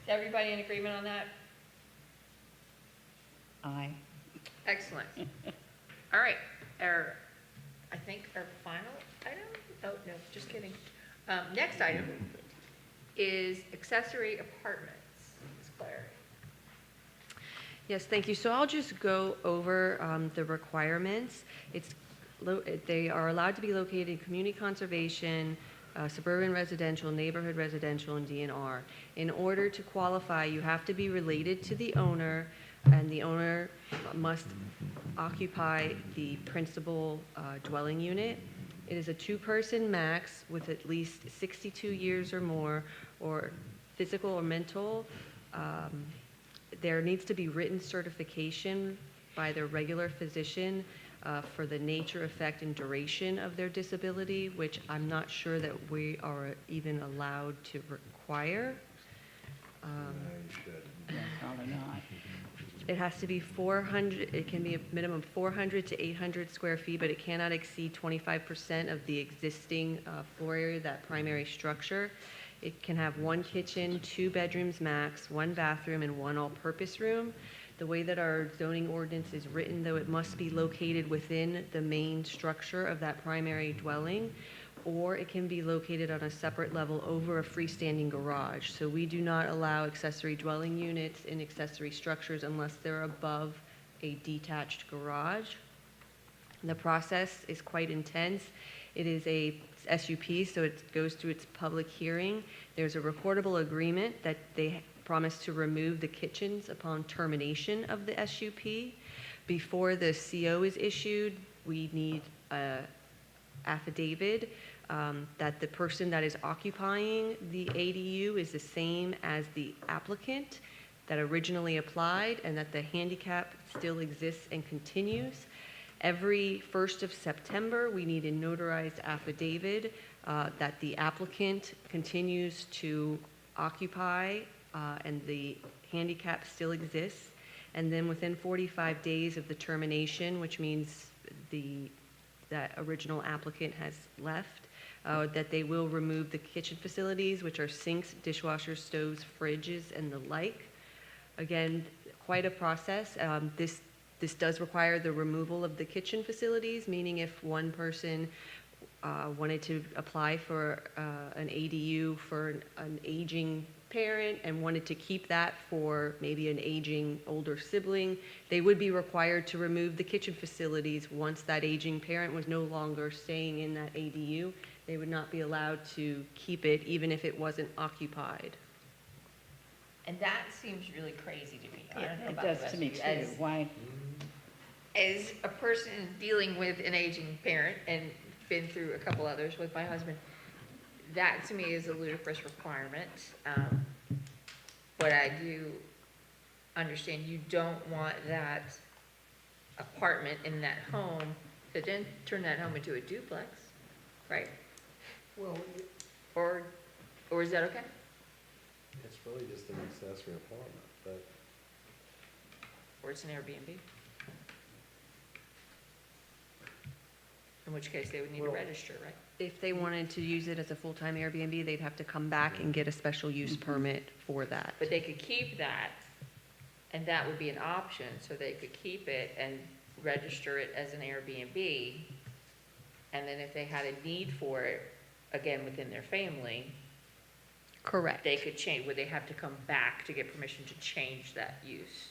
everybody in agreement on that? Aye. Excellent. All right, I think our final item, oh, no, just kidding. Next item is accessory apartments. Ms. Clary. Yes, thank you. So I'll just go over the requirements. They are allowed to be located in community conservation, suburban residential, neighborhood residential, and DNR. In order to qualify, you have to be related to the owner, and the owner must occupy the principal dwelling unit. It is a 2-person max with at least 62 years or more, or physical or mental. There needs to be written certification by their regular physician for the nature, effect, and duration of their disability, which I'm not sure that we are even allowed to require. No, you should. Yeah, probably not. It has to be 400, it can be a minimum 400 to 800 square feet, but it cannot exceed 25% of the existing floor area, that primary structure. It can have 1 kitchen, 2 bedrooms max, 1 bathroom, and 1 all-purpose room. The way that our zoning ordinance is written, though, it must be located within the main structure of that primary dwelling, or it can be located on a separate level over a freestanding garage. So we do not allow accessory dwelling units in accessory structures unless they're above a detached garage. The process is quite intense. It is a SUP, so it goes through its public hearing. There's a recordable agreement that they promise to remove the kitchens upon termination of the SUP. Before the CO is issued, we need an affidavit that the person that is occupying the ADU is the same as the applicant that originally applied, and that the handicap still exists and continues. Every 1st of September, we need a notarized affidavit that the applicant continues to occupy and the handicap still exists. And then within 45 days of the termination, which means that original applicant has left, that they will remove the kitchen facilities, which are sinks, dishwashers, stoves, fridges, and the like. Again, quite a process. This does require the removal of the kitchen facilities, meaning if one person wanted to apply for an ADU for an aging parent and wanted to keep that for maybe an aging older sibling, they would be required to remove the kitchen facilities once that aging parent was no longer staying in that ADU. They would not be allowed to keep it even if it wasn't occupied. And that seems really crazy to me. I don't know It about the does rest to of me you. too. Why? As a person dealing with an aging parent and been through a couple others with my husband, that to me is a ludicrous requirement. But I do understand you don't want that apartment in that home to then turn that home into a duplex, right? Well, Or is that okay? it's really just an accessory apartment, but Or it's an Airbnb? In which case they would need to Well- register, right? If they wanted to use it as a full-time Airbnb, they'd have to come back and get a special use permit for that. But they could keep that, and that would be an option, so they could keep it and register it as an Airbnb. And then if they had a need for it, again, within their family, Correct. they could change, would they have to come back to get permission to change that use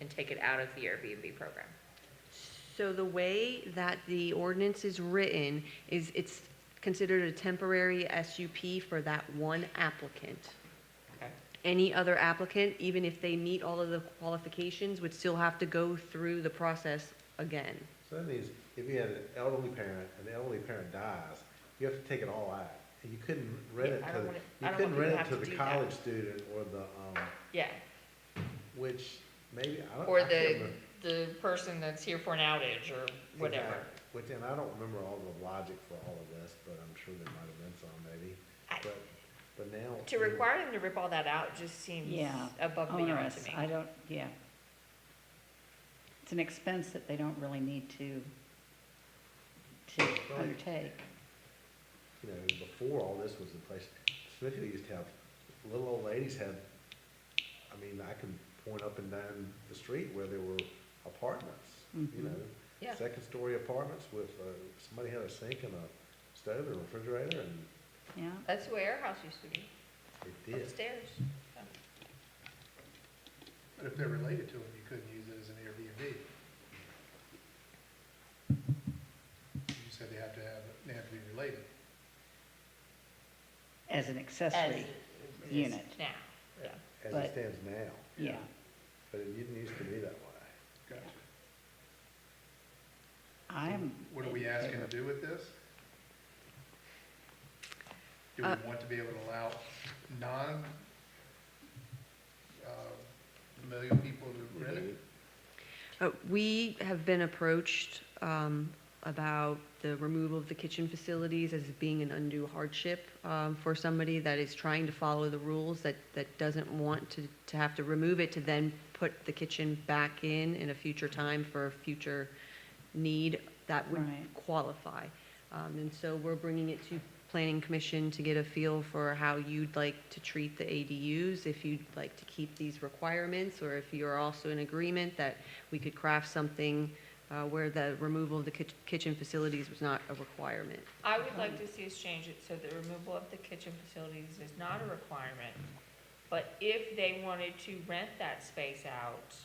and take it out of the Airbnb program? So the way that the ordinance is written is it's considered a temporary SUP for that one applicant. Okay. Any other applicant, even if they meet all of the qualifications, would still have to go through the process again. so that means if you had an elderly parent and the elderly parent dies, you have to take it all out. And you couldn't rent Yeah, it I to, don't the- want it- I you don't couldn't want people rent to it have to to the do that. college student or the, Yeah, which maybe, I don't. or I can't remember. the person that's here for an outage or whatever. Exactly. Which, and I don't remember all the logic for all of this, but I'm sure there might have been some maybe. I- But now. To require them to rip all that out just seems Yeah. above and beyond Onerous. to me. I don't, yeah. It's an expense that they don't really need to undertake. You know, before all this was in place, Smithfield used to have, little old ladies had, I mean, I can point up and down the street where there were apartments, you Mhm. know? Yeah. Second-story apartments with, somebody had a sink and a stove and a refrigerator, and Yeah, That's the way our house used to be, they did. upstairs. But if they're related to them, you couldn't use it as an Airbnb. You said they have to be related. as an As accessory it is unit. now, yeah. As But- it stands now, Yeah. but it didn't used to be that way. Gotcha. I'm. What are we in asking favor. to do with this? Do Uh, we want to be able to allow non, familiar people to rent it? We have been approached about the removal of the kitchen facilities as being an undue hardship for somebody that is trying to follow the rules, that doesn't want to have to remove it to then put the kitchen back in a future time for a future need that would Right. qualify. And so we're bringing it to Planning Commission to get a feel for how you'd like to treat the ADUs, if you'd like to keep these requirements, or if you're also in agreement that we could craft something where the removal of the kitchen facilities was not a requirement. I would like to see us change it so the removal of the kitchen facilities is not a requirement, but if they wanted to rent that space out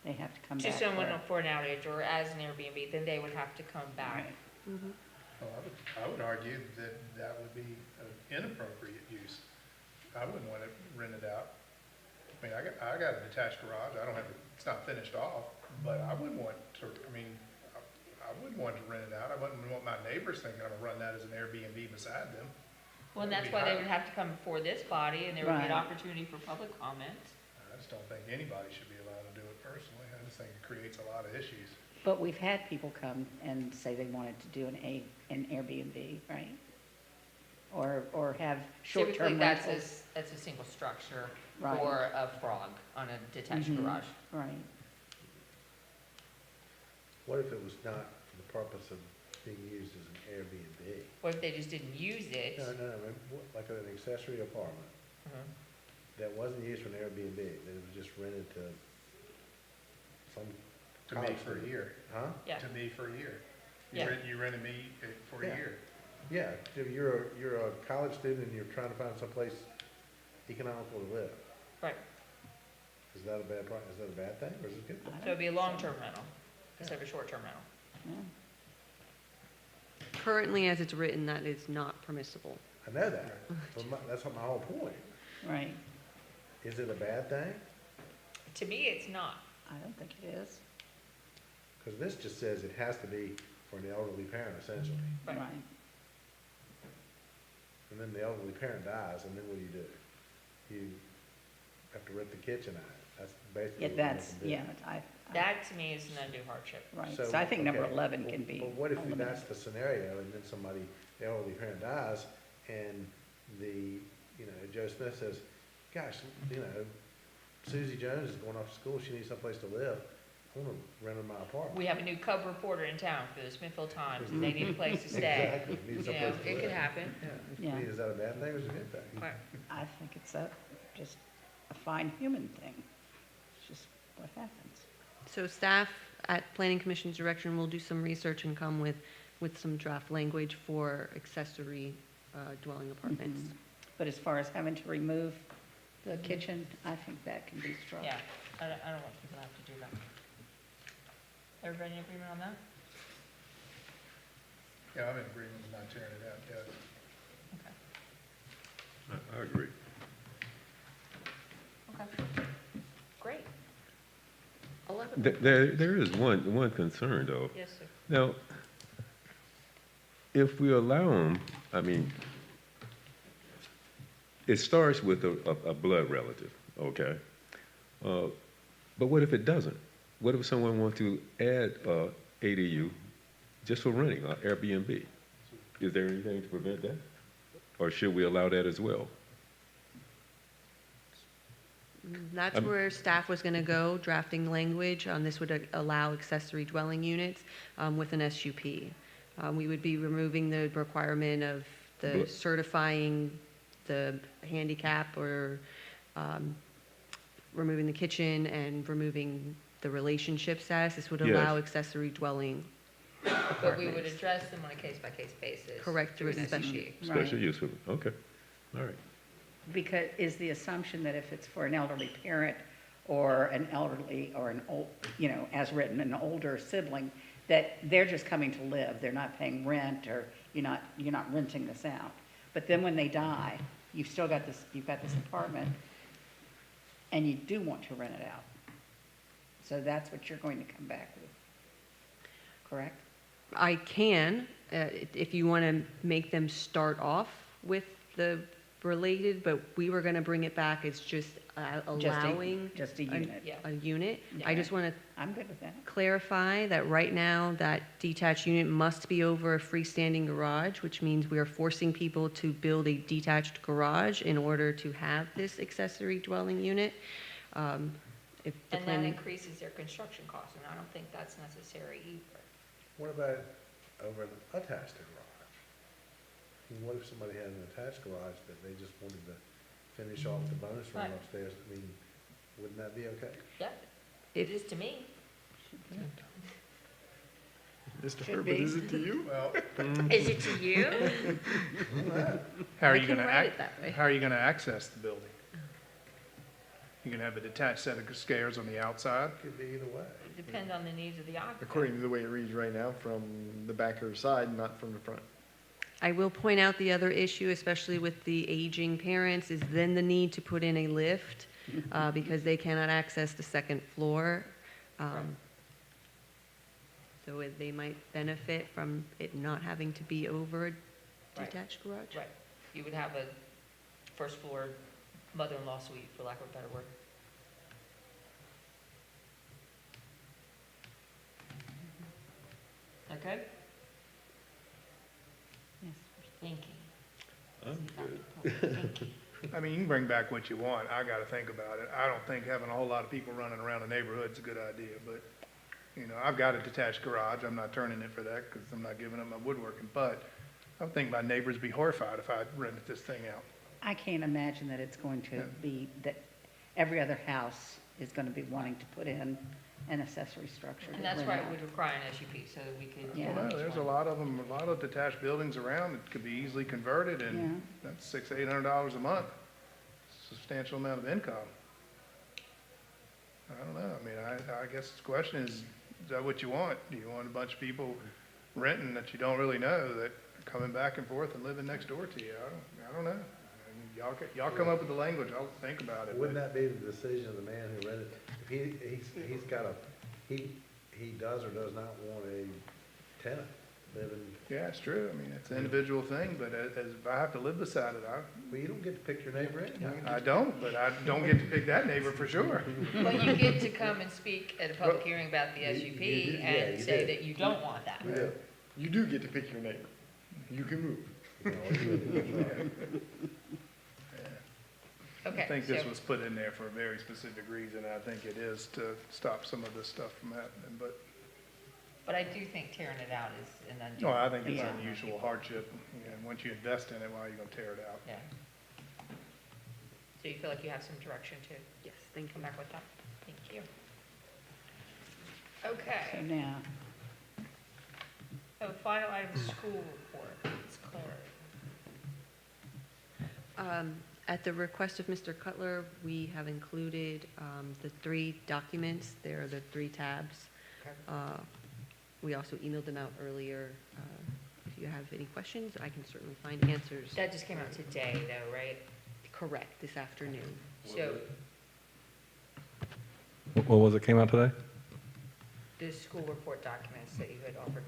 They have to come to back. someone for an outage or as an Airbnb, then they would have to come back. Right. Well, I would argue that that would be an inappropriate use. I wouldn't want it rented out. I mean, I got a detached garage, I don't have, it's not finished off, but I wouldn't want to, I mean, I wouldn't want to rent it out. I wouldn't want my neighbors thinking I'm gonna run that as an Airbnb beside them. Well, and that's why they would have to come before this body, and there would be an Right. opportunity for public comment. I just don't think anybody should be allowed to do it personally. I just think it creates a lot of issues. But we've had people come and say they wanted to do an Airbnb, right? Or have Typically, short-term rentals. that's a single structure. Right. or a frog on a detached Mhm. garage. Right. What if it was not for the purpose of being used as an Airbnb? What if they just didn't use it? No, I mean, like an accessory apartment Mhm. that wasn't used for an Airbnb, that it was just rented to some To me college for a student. year. Huh? Yeah. To me for a year. Yeah. You rented me for a Yeah. year. Yeah, if you're a college student and you're trying to find someplace economical to live, Right, is that a bad is that a bad thing or is it a good thing? so it'd be a long-term rental instead of a short-term rental. Yeah. Currently, as it's written, that is not permissible. I know that, but that's what my whole point. Right. Is it a bad thing? To me, it's not. I don't think it is. Because this just says it has to be for an elderly parent essentially. Right. Right. And then the elderly parent dies, and then what do? You have to rent the kitchen out. That's basically Yeah, what they that's, can do. yeah, That, to me, is an undue hardship. right. So I think number okay, 11 well- can be But what if eliminated. that's the scenario, and then the elderly parent dies, and Joe Smith says, gosh, Susie Jones is going off to school, she needs someplace to live, I want to rent her my apartment. We have a new cub reporter in town for the Smithfield Times, and they need a place to stay. Exactly, need You know, someplace to it could live. happen. Yeah. Yeah. Is that a bad thing or is it a good thing? Right. I think it's just a fine human thing. It's just what happens. So staff at Planning Commission's direction will do some research and come with some draft language for accessory dwelling apartments. Mhm. But as far as having to remove the kitchen, I think that can be struck. Yeah, I don't want people to have to do that. Everybody in agreement on that? Yeah, I'm in agreement with not tearing it out, yeah. Okay. I agree. Okay. Great. 11. There is one concern, though. Yes, sir. Now, if we allow them, I mean, it starts with a blood relative, okay? But what if it doesn't? What if someone wants to add ADU just for renting, Airbnb? Is there anything to prevent that? Or should we allow that as well? That's where staff was going to go, drafting language. This would allow accessory dwelling units with an SUP. We would be removing the requirement of the Bl- certifying the handicap or removing the kitchen and removing the relationship status. This would Yes. allow accessory dwelling But we would apartments. address them on a case-by-case basis. Correct, through a an special- SUP. Special use, okay, all right. Because is the assumption that if it's for an elderly parent or an elderly or an old, as written, an older sibling, that they're just coming to live, they're not paying rent or you're not renting this out. But then when they die, you've got this apartment and you do want to rent it out. So that's what you're going to come back with, correct? I can, if you want to make them start off with the related, but we were going to bring it back as just allowing Just a unit. Yeah. a unit. Yeah. I just want to I'm good with that. clarify that right now, that detached unit must be over a freestanding garage, which means we are forcing people to build a detached garage in order to have this accessory dwelling unit. If the And that planning, increases their construction costs, and I don't think that's necessary either. What about over an attached garage? I mean, what if somebody had an attached garage that they just wanted to finish off the bonus room Right. upstairs? I mean, wouldn't that be okay? Yeah, it is to me. Mr. Should Herbert, be. is it to you? Well, Is it to you? how are I you can gonna write it that way. how are you gonna access the building? You can have a detached set of stairs on the outside? Could be either way. It depends on the needs of the occupant. According to the way it reads right now, from the back or side, not from the front. I will point out the other issue, especially with the aging parents, is then the need to put in a lift because they cannot access the second floor. So they might benefit from it not having to be over a Right. detached garage. Right, you would have a first floor mother-in-law suite, for lack of a better word. Okay, Yes. thinking. I'm good. Thinking. I mean, you can bring back what you want. I gotta think about it. I don't think having a whole lot of people running around the neighborhood is a good idea, but, you know, I've got a detached garage. I'm not turning it for that because I'm not giving up my woodworking, but I think my neighbors would be horrified if I rented this thing out. I can't imagine that it's going to be, that every other house is going to be wanting to put in an accessory structure. And to that's rent why it out. would require an SUP, so that we could. Yeah. Well, there's a lot of them, a lot of detached buildings around that could be easily converted, and that's $600-800 a month. Substantial amount of income. I don't know. I mean, I guess the question is that what you want? Do you want a bunch of people renting that you don't really know that are coming back and forth and living next door to you? I don't know. I mean, y'all come up with the language. I'll think about it. Wouldn't that be the decision of the man who rented? If he's got a, he does or does not want a tenant living, Yeah, it's true. I mean, it's an individual thing, but as if I have to live beside it, well, you don't get to pick your neighbor anyhow. I don't, but I don't get to pick that neighbor for sure. But you get to come and speak at a public hearing about the You SUP do, yeah, and you say do. that you don't want that. Yeah. You do get to pick your neighbor. You can move. You know, you- Okay, I think this so- was put in there for a very specific reason. I think it is to stop some of this stuff from happening, but, But I do think tearing it out is an undue. no, I think it's Yeah. unusual hardship. And once you invest in it, why are you gonna tear it out? Yeah. So you feel like you have some direction to Yes, thank come you. back with that? Thank you. So Okay, now, so final item, school report. It's Clary. At the request of Mr. Cutler, we have included the 3 documents. There are the 3 tabs. Okay. We also emailed them out earlier. If you have any questions, I can certainly find answers. That just came out today though, right? Correct, this afternoon. So What was it came out today? the school report documents that you had offered.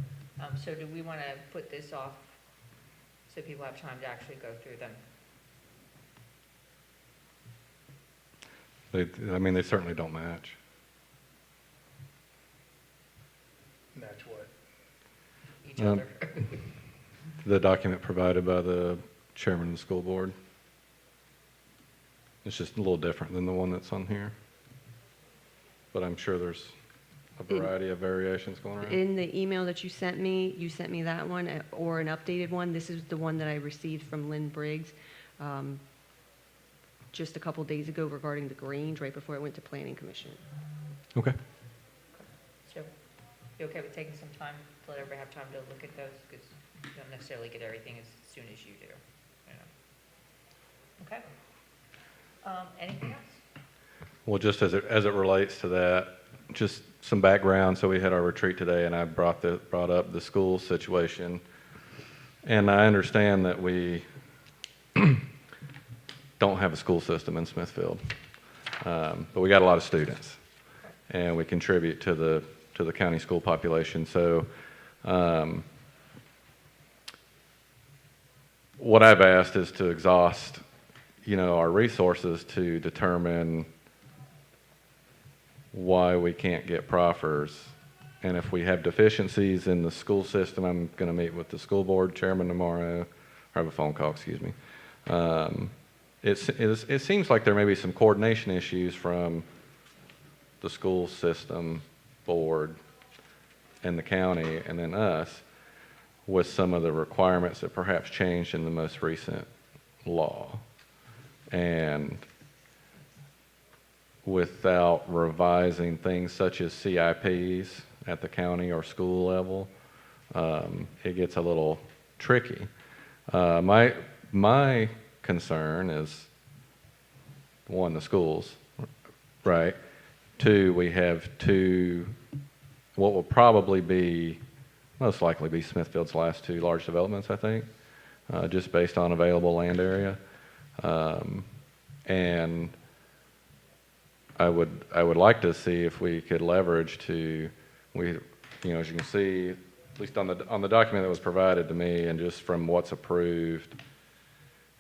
So do we want to put this off so people have time to actually go through them? I mean, they certainly don't match. Match what? Each Um, other? The document provided by the chairman of the school board. It's just a little different than the one that's on here. But I'm sure there's a variety of variations going around. In the email that you sent me that one or an updated one. This is the one that I received from Lynn Briggs just a couple days ago regarding the Grange, right before it went to Planning Commission. Okay. So you okay with taking some time to let everybody have time to look at those? Because you don't necessarily get everything as soon as you do. You know. Okay. Anything else? Well, just as it relates to that, just some background. So we had our retreat today, and I brought up the school situation. And I understand that we don't have a school system in Smithfield, but we got a lot of students, and we contribute to the county school population. So what I've asked is to exhaust, our resources to determine why we can't get proffers. And if we have deficiencies in the school system, I'm going to meet with the school board chairman tomorrow, or have a phone call, excuse me. It seems like there may be some coordination issues from the school system board and the county and then us with some of the requirements that perhaps changed in the most recent law. And without revising things such as CIPs at the county or school level, it gets a little tricky. My concern is, 1, the schools, right? 2, we have 2, what will probably be, most likely be Smithfield's last 2 large developments, I think, just based on available land area. And I would like to see if we could leverage as you can see, at least on the document that was provided to me, and just from what's approved,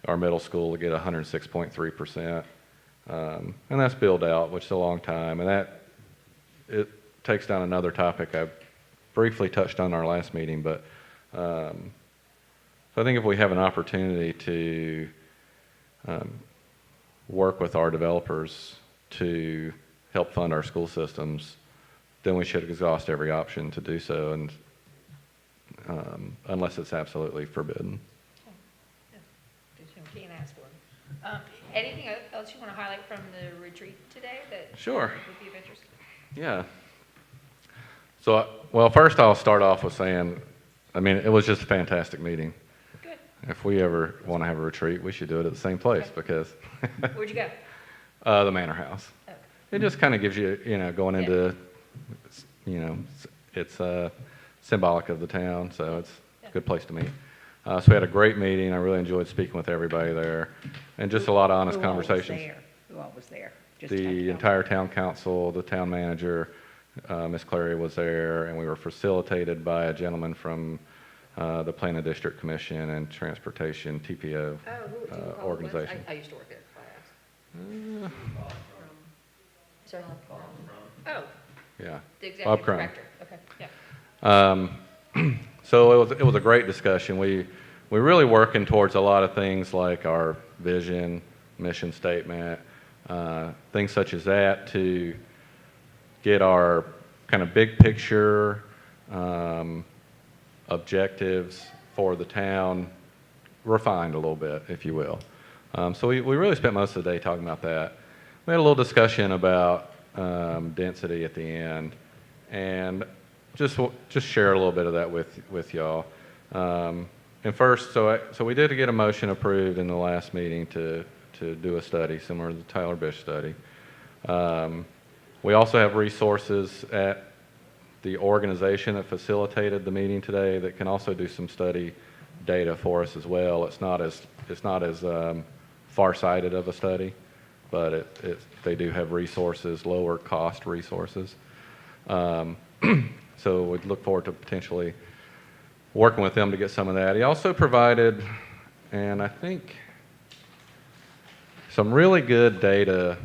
our middle school to get 106.3%, and that's billed out, which is a long time, and it takes down another topic I briefly touched on in our last meeting, but so I think if we have an opportunity to work with our developers to help fund our school systems, then we should exhaust every option to do so, and unless it's absolutely forbidden. Can't ask for it. Anything else you want to highlight from the retreat today that Sure. would be of interest? Yeah. So, well, first I'll start off with saying, I mean, it was just a fantastic meeting. Good. If we ever want to have a retreat, we should do it at the same place Okay. because Where'd you go? the Manor House. Okay. It just kind of gives you, going into, it's symbolic of the town, so it's a good place to meet. So we had a great meeting. I really enjoyed speaking with everybody there, and just a lot of honest Who all was conversations. there? Who all was there? Just town The council? entire town council, the town manager, Ms. Clary was there, and we were facilitated by a gentleman from the Planning District Commission and Transportation TPO Oh, who do you call it? organization. I used to work there. That's why I asked. Sorry? Oh, Yeah. the Bob executive Crum. director. Okay, yeah. So it was a great discussion. We're really working towards a lot of things like our vision, mission statement, things such as that to get our kind of big picture objectives for the town refined a little bit, if you will. So we really spent most of the day talking about that. We had a little discussion about density at the end, and just share a little bit of that with y'all. And first, so we did get a motion approved in the last meeting to do a study similar to the Tyler Bish study. We also have resources at the organization that facilitated the meeting today that can also do some study data for us as well. It's not as far-sighted of a study, but they do have resources, lower cost resources. So we'd look forward to potentially working with them to get some of that. He also provided, and I think, some really good data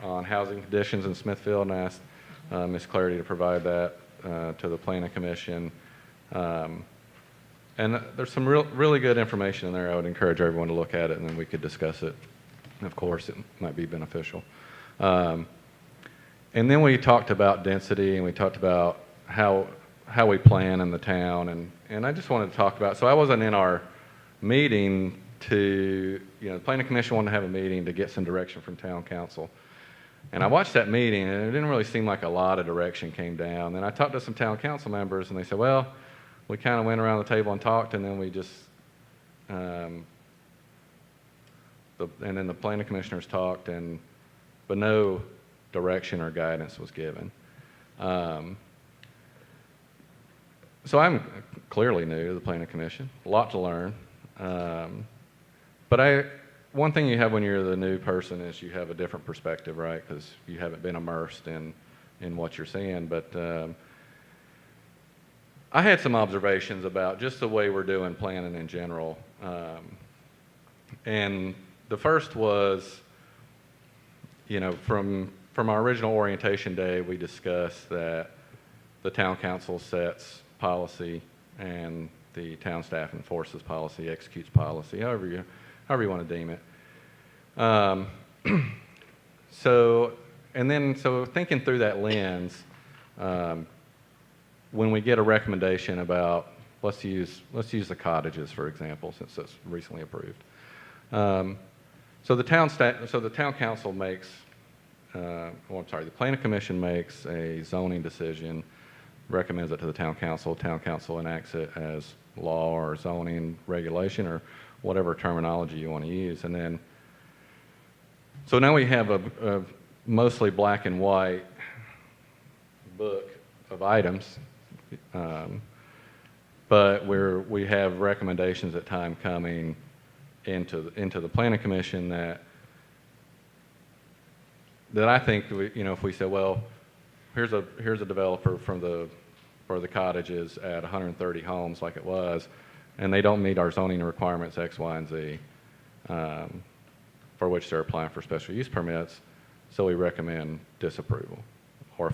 on housing conditions in Smithfield, and I asked Ms. Clarity to provide that to the Planning Commission. And there's some really good information in there. I would encourage everyone to look at it, and then we could discuss it. And of course, it might be beneficial. And then we talked about density, and we talked about how we plan in the town, and I just wanted to talk about, so I wasn't in our meeting the Planning Commission wanted to have a meeting to get some direction from town council. And I watched that meeting, and it didn't really seem like a lot of direction came down. Then I talked to some town council members, and they said, well, we kind of went around the table and talked, and then we just, and then the planning commissioners talked, but no direction or guidance was given. So I'm clearly new to the Planning Commission, a lot to learn. But one thing you have when you're the new person is you have a different perspective, right? Because you haven't been immersed in what you're seeing. But I had some observations about just the way we're doing planning in general. And the first was, from our original orientation day, we discussed that the town council sets policy and the town staff enforces policy, executes policy, however you want to deem it. So thinking through that lens, when we get a recommendation about, let's use the cottages, for example, since that's recently approved. So the town council makes, the planning commission makes a zoning decision, recommends it to the town council enacts it as law or zoning regulation or whatever terminology you want to use. And then, so now we have a mostly black and white book of items, but we have recommendations at time coming into the planning commission that I think if we say, well, here's a developer for the cottages at 130 homes like it was, and they don't meet our zoning requirements X, Y, and Z, for which they're applying for special use permits. So we recommend disapproval or a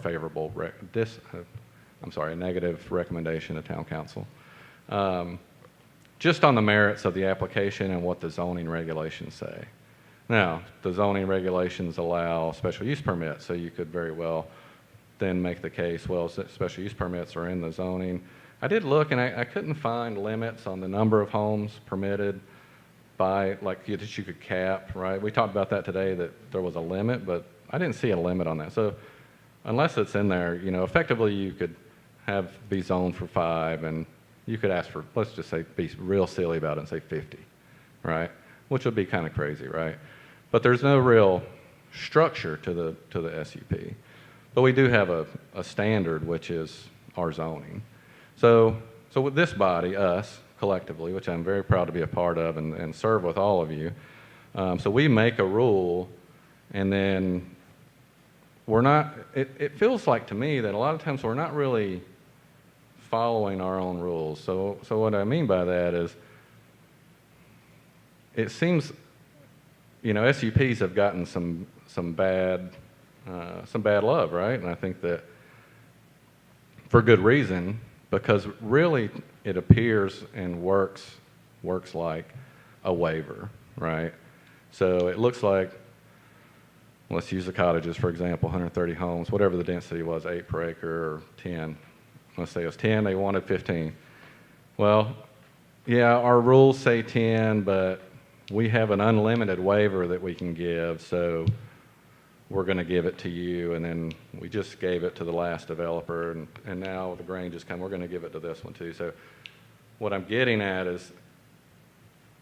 negative recommendation to town council. Just on the merits of the application and what the zoning regulations say. Now, the zoning regulations allow special use permits, so you could very well then make the case, well, special use permits are in the zoning. I did look, and I couldn't find limits on the number of homes permitted by, like, that you could cap, right? We talked about that today, that there was a limit, but I didn't see a limit on that. So unless it's in there, you know, effectively you could be zoned for 5, and you could ask for, let's just say, be real silly about it and say 50, right? Which would be kind of crazy, right? But there's no real structure to the SUP. But we do have a standard, which is our zoning. So with this body, us, collectively, which I'm very proud to be a part of and serve with all of you, so we make a rule, and then we're not, it feels like to me that a lot of times we're not really following our own rules. So what I mean by that is, it seems, you know, SUPs have gotten some bad love, right? And I think that for good reason, because really it appears and works like a waiver, right? So it looks like, let's use the cottages, for example, 130 homes, whatever the density was, 8 per acre or 10. Let's say it was 10, they wanted 15. Well, yeah, our rules say 10, but we have an unlimited waiver that we can give, so we're going to give it to you, and then we just gave it to the last developer, and now the Grange has come, we're going to give it to this one too. So what I'm getting at is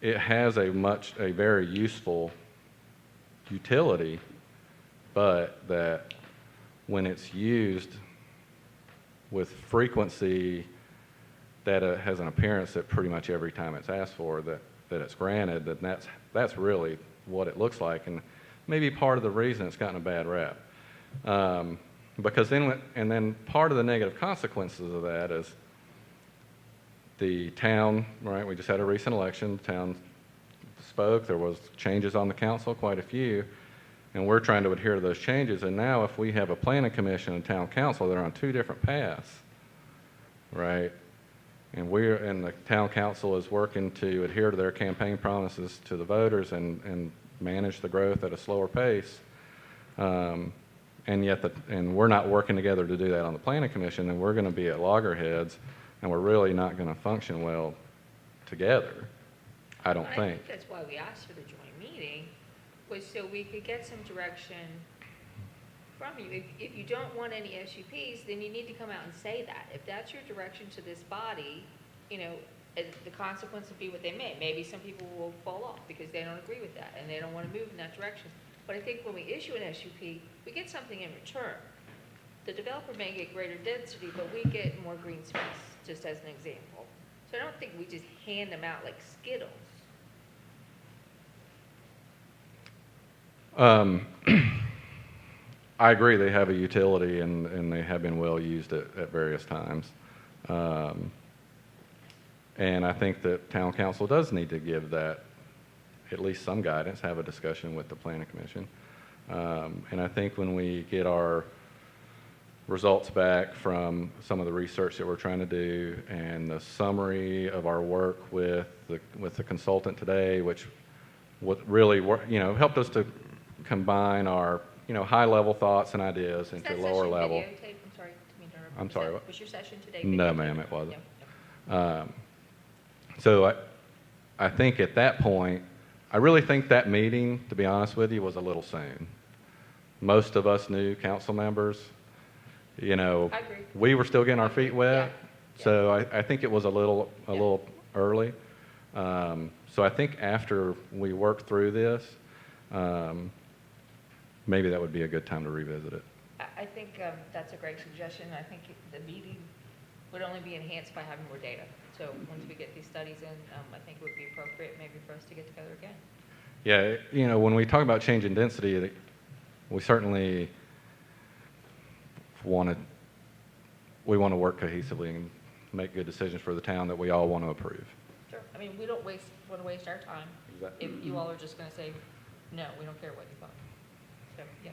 it has a very useful utility, but that when it's used with frequency that it has an appearance that pretty much every time it's asked for that it's granted, then that's really what it looks like. And maybe part of the reason it's gotten a bad rap. Because then part of the negative consequences of that is the town, right, we just had a recent election, the town spoke, there was changes on the council, quite a few, and we're trying to adhere to those changes. And now if we have a planning commission and town council, they're on 2 different paths, right? And the town council is working to adhere to their campaign promises to the voters and manage the growth at a slower pace. And we're not working together to do that on the planning commission, and we're going to be at loggerheads, and we're really not going to function well together, I don't I think that's why we asked for the joint meeting, was so we could get some direction from you. If you don't want any SUPs, then you need to come out and say that. If that's your direction to this body, you know, the consequence will be what they may. Maybe some people will fall off because they don't agree with that and they don't want to move in that direction. But I think when we issue an SUP, we get something in return. The developer may get greater density, but we get more green space, just as an example. So I don't think we just hand them out like Skittles. I agree, they have a utility and they have been well used at various times. And I think that town council does need to give that at least some guidance, have a discussion with the planning commission. And I think when we get our results back from some of the research that we're trying to do and the summary of our work with the consultant today, which really helped us to combine our high-level thoughts and ideas into lower level. I'm sorry to interrupt. I'm sorry, what? Was your session today? No, videotaped? ma'am, it wasn't. No. So I think at that point, I really think that meeting, to be honest with you, was a little soon. Most of us new council members, I agree. we were still getting our feet wet. Yeah. So I think it was a little early. So I think after we work through this, maybe that would be a good time to revisit it. I think that's a great suggestion. I think the meeting would only be enhanced by having more data. So once we get these studies in, I think it would be appropriate maybe for us to get together again. Yeah, when we talk about change in density, we certainly want to work cohesively and make good decisions for the town that we all want to approve. Sure. I mean, we don't want to waste our time if you all are just going to say, no, we don't care what you thought. So, yeah.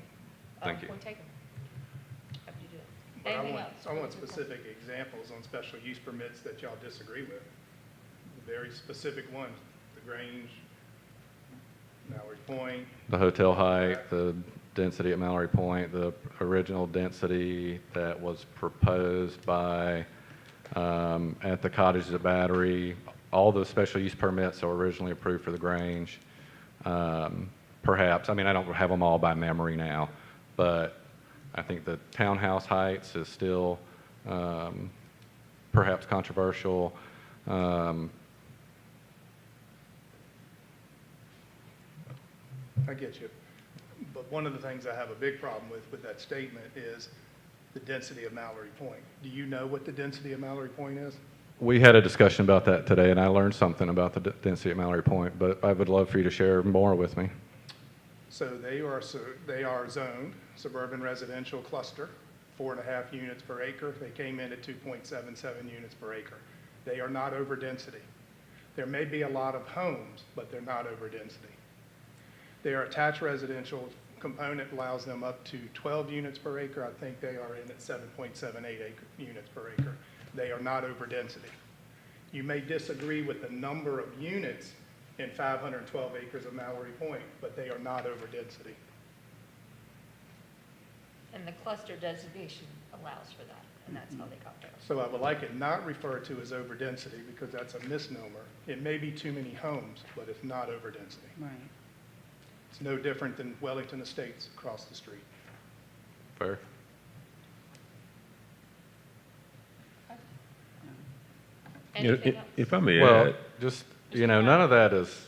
Thank you. Point taken. Happy to do that. But Anything else? I want specific examples on special use permits that y'all disagree with. Very specific ones, the Grange, Mallory Point, The hotel height, the density at Mallory Point, the original density that was proposed by, at the cottages at Battery, all the special use permits that were originally approved for the Grange. Perhaps, I mean, I don't have them all by memory now, but I think the townhouse heights is still perhaps controversial. I get you. But one of the things I have a big problem with that statement is the density of Mallory Point. Do you know what the density of Mallory Point is? We had a discussion about that today, and I learned something about the density at Mallory Point, but I would love for you to share more with me. So they are zoned suburban residential cluster, 4.5 units per acre. They came in at 2.77 units per acre. They are not over density. There may be a lot of homes, but they're not over density. They are attached residential component allows them up to 12 units per acre. I think they are in at 7.78 units per acre. They are not over density. You may disagree with the number of units in 512 acres of Mallory Point, but they are not over density. And the cluster designation allows for that, and that's how they got there. So I would like it not referred to as over density because that's a misnomer. It may be too many homes, but it's not over density. Right. It's no different than Wellington Estates across the street. Fair? Anything else? If I may Well, add, just, you know, none of that is,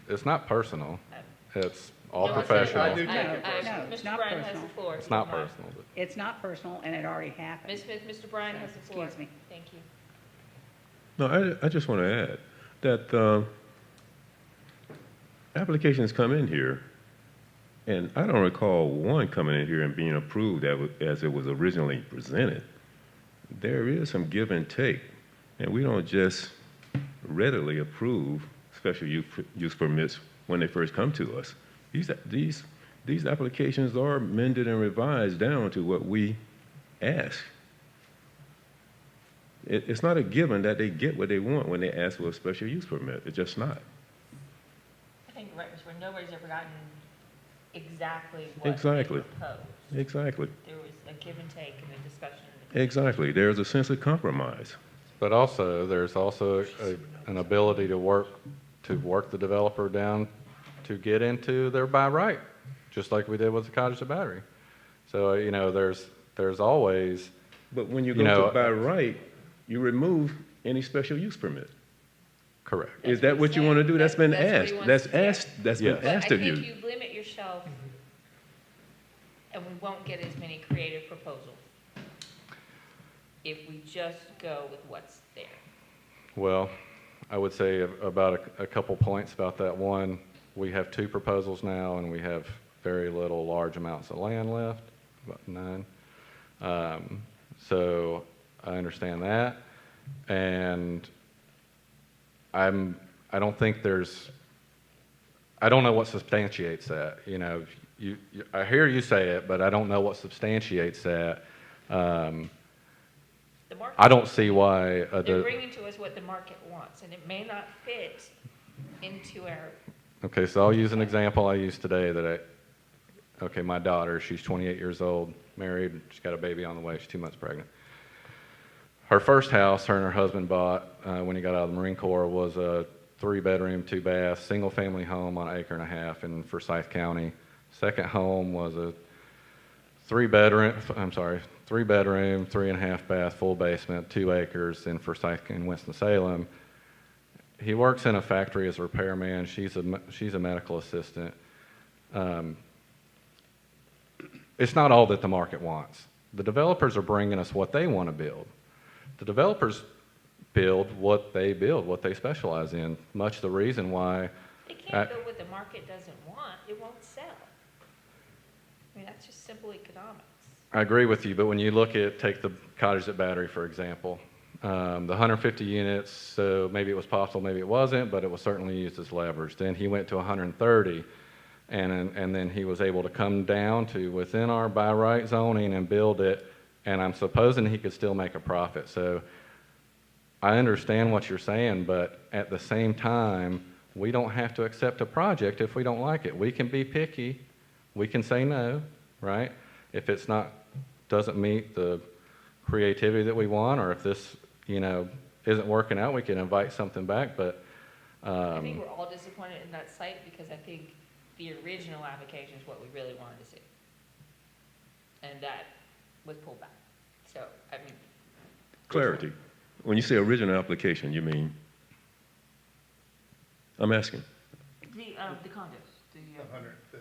it's not personal. It's all No, it's professional. I do take it No, personally. it's Mr. not Bryan has personal. the floor. It's if you not don't mind. personal, but It's not personal, and it already happened. Ms. Smith, Mr. Bryan has the floor. Excuse me. Thank you. no, I just want to add that applications come in here, and I don't recall one coming in here and being approved as it was originally presented. There is some give and take, and we don't just readily approve special use permits when they first come to us. These applications are amended and revised down to what we ask. It's not a given that they get what they want when they ask for a special use permit. It's just not. I think you're right, Mr. Bryan. Nobody's ever gotten exactly what Exactly. they proposed. Exactly. There was a give and take and a discussion. Exactly. There's a sense of compromise. But also, there's also an ability to work the developer down to get into their by right, just like we did with the cottage at Battery. So, you know, there's always, But when you You go know, to by right, you remove any special use permit. correct. Is That's that what what he's you want to saying. do? That's been That's what he asked. wants That's to say. asked. That's Yes. been But asked of I you. think you limit yourself, and we won't get as many creative proposals if we just go with what's there. Well, I would say about a couple points about that. One, we have 2 proposals now, and we have very little large amounts of land left, about 9. So I understand that, and I don't think I don't know what substantiates that. You know, I hear you say it, but I don't know what substantiates that. The market, I don't see why they're bringing to us what the market wants, and it may not fit into our, Okay, so I'll use an example I used today okay, my daughter, she's 28 years old, married, she's got a baby on the way, she's 2 months pregnant. Her first house, her and her husband bought when he got out of the Marine Corps, was a 3-bedroom, 2-bath, single-family home on 1.5 acres in Forsyth County. Second home was a 3-bedroom, 3.5-bath, full basement, 2 acres in Forsyth in Winston-Salem. He works in a factory as a repairman. She's a medical assistant. It's not all that the market wants. The developers are bringing us what they want to build. The developers build, what they specialize in. Much the reason why. they can't build what the market doesn't want, it won't sell. I mean, that's just simple economics. I agree with you, but when you take the cottage at Battery, for example, the 150 units, so maybe it was possible, maybe it wasn't, but it was certainly used as leverage. Then he went to 130, and then he was able to come down to within our by right zoning and build it, and I'm supposing he could still make a profit. So I understand what you're saying, but at the same time, we don't have to accept a project if we don't like it. We can be picky, we can say no, right? If it's not, doesn't meet the creativity that we want, or if this, isn't working out, we can invite something back, but, I think we're all disappointed in that site because I think the original application is what we really wanted to see. And that was pulled back. So, I mean, Clarity. When you say original application, you mean? I'm asking. the condos,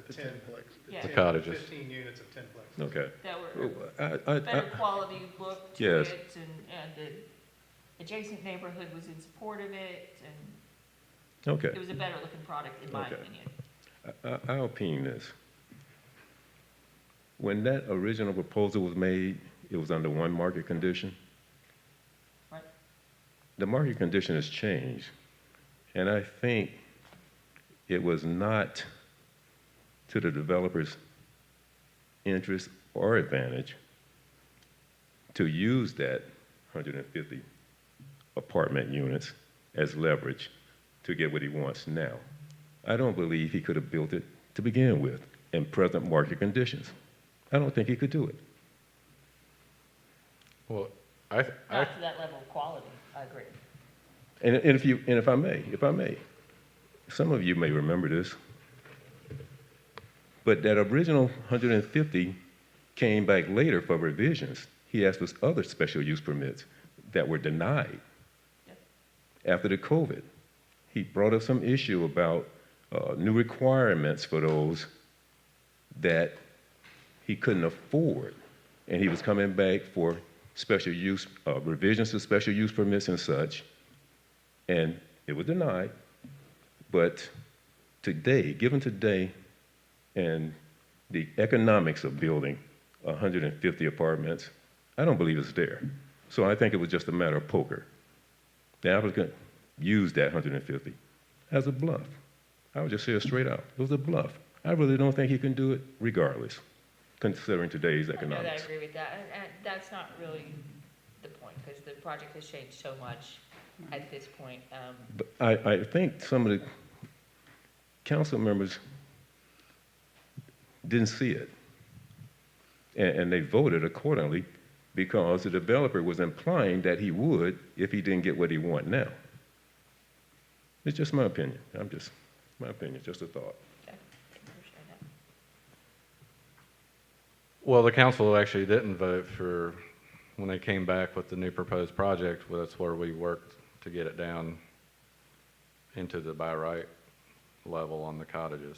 The 10 plex. Yeah. The cottages. 15 units of 10 plex. Okay. that were I, better quality look to Yes. it, and the adjacent neighborhood was in support of it, and okay. it was a better looking product, in my Okay. opinion. I'll opine this. When that original proposal was made, it was under one market condition. Right. The market condition has changed, and I think it was not to the developer's interest or advantage to use that 150 apartment units as leverage to get what he wants now. I don't believe he could have built it to begin with in present market conditions. I don't think he could do it. well, Not to that level of quality, I agree. And if I may, some of you may remember this, but that original 150 came back later for revisions. He asked for other special use permits that were denied. Yep. After the COVID. He brought up some issue about new requirements for those that he couldn't afford. And he was coming back for special use, revisions to special use permits and such. And it was denied. But today, given today, and the economics of building 150 apartments, I don't believe it's there. So I think it was just a matter of poker. The applicant used that 150 as a bluff. I would just say it straight out. It was a bluff. I really don't think he can do it regardless, considering today's I know that, I economics. agree with that, and that's not really the point, because the project has changed so much at this point. But I think some of the council members didn't see it. And they voted accordingly because the developer was implying that he would if he didn't get what he want now. It's just my opinion. My opinion, just a thought. Okay, I understand that. Well, the council actually didn't vote for, when they came back with the new proposed project, well, that's where we worked to get it down into the by right level on the cottages.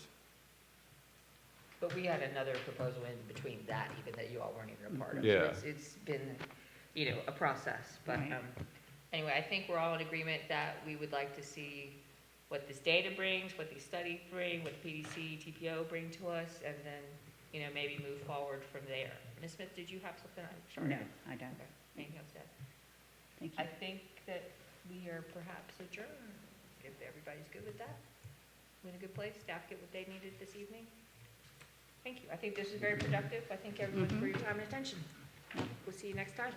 But we had another proposal in between that, even that you all weren't even a part of. So Yeah. It's been, a process, but, Right. anyway, I think we're all in agreement that we would like to see what this data brings, what these studies bring, what the PDC, TPO bring to us, and then, maybe move forward from there. Ms. Smith, did you have something? I'm sorry. No, I don't. Okay, anything else to add? Thank I you. think that we are perhaps adjourned, if everybody's good with that. We're in a good place, staff get what they needed this evening. Thank you, I think this is very productive, I thank everyone for your time and attention. We'll see you next time.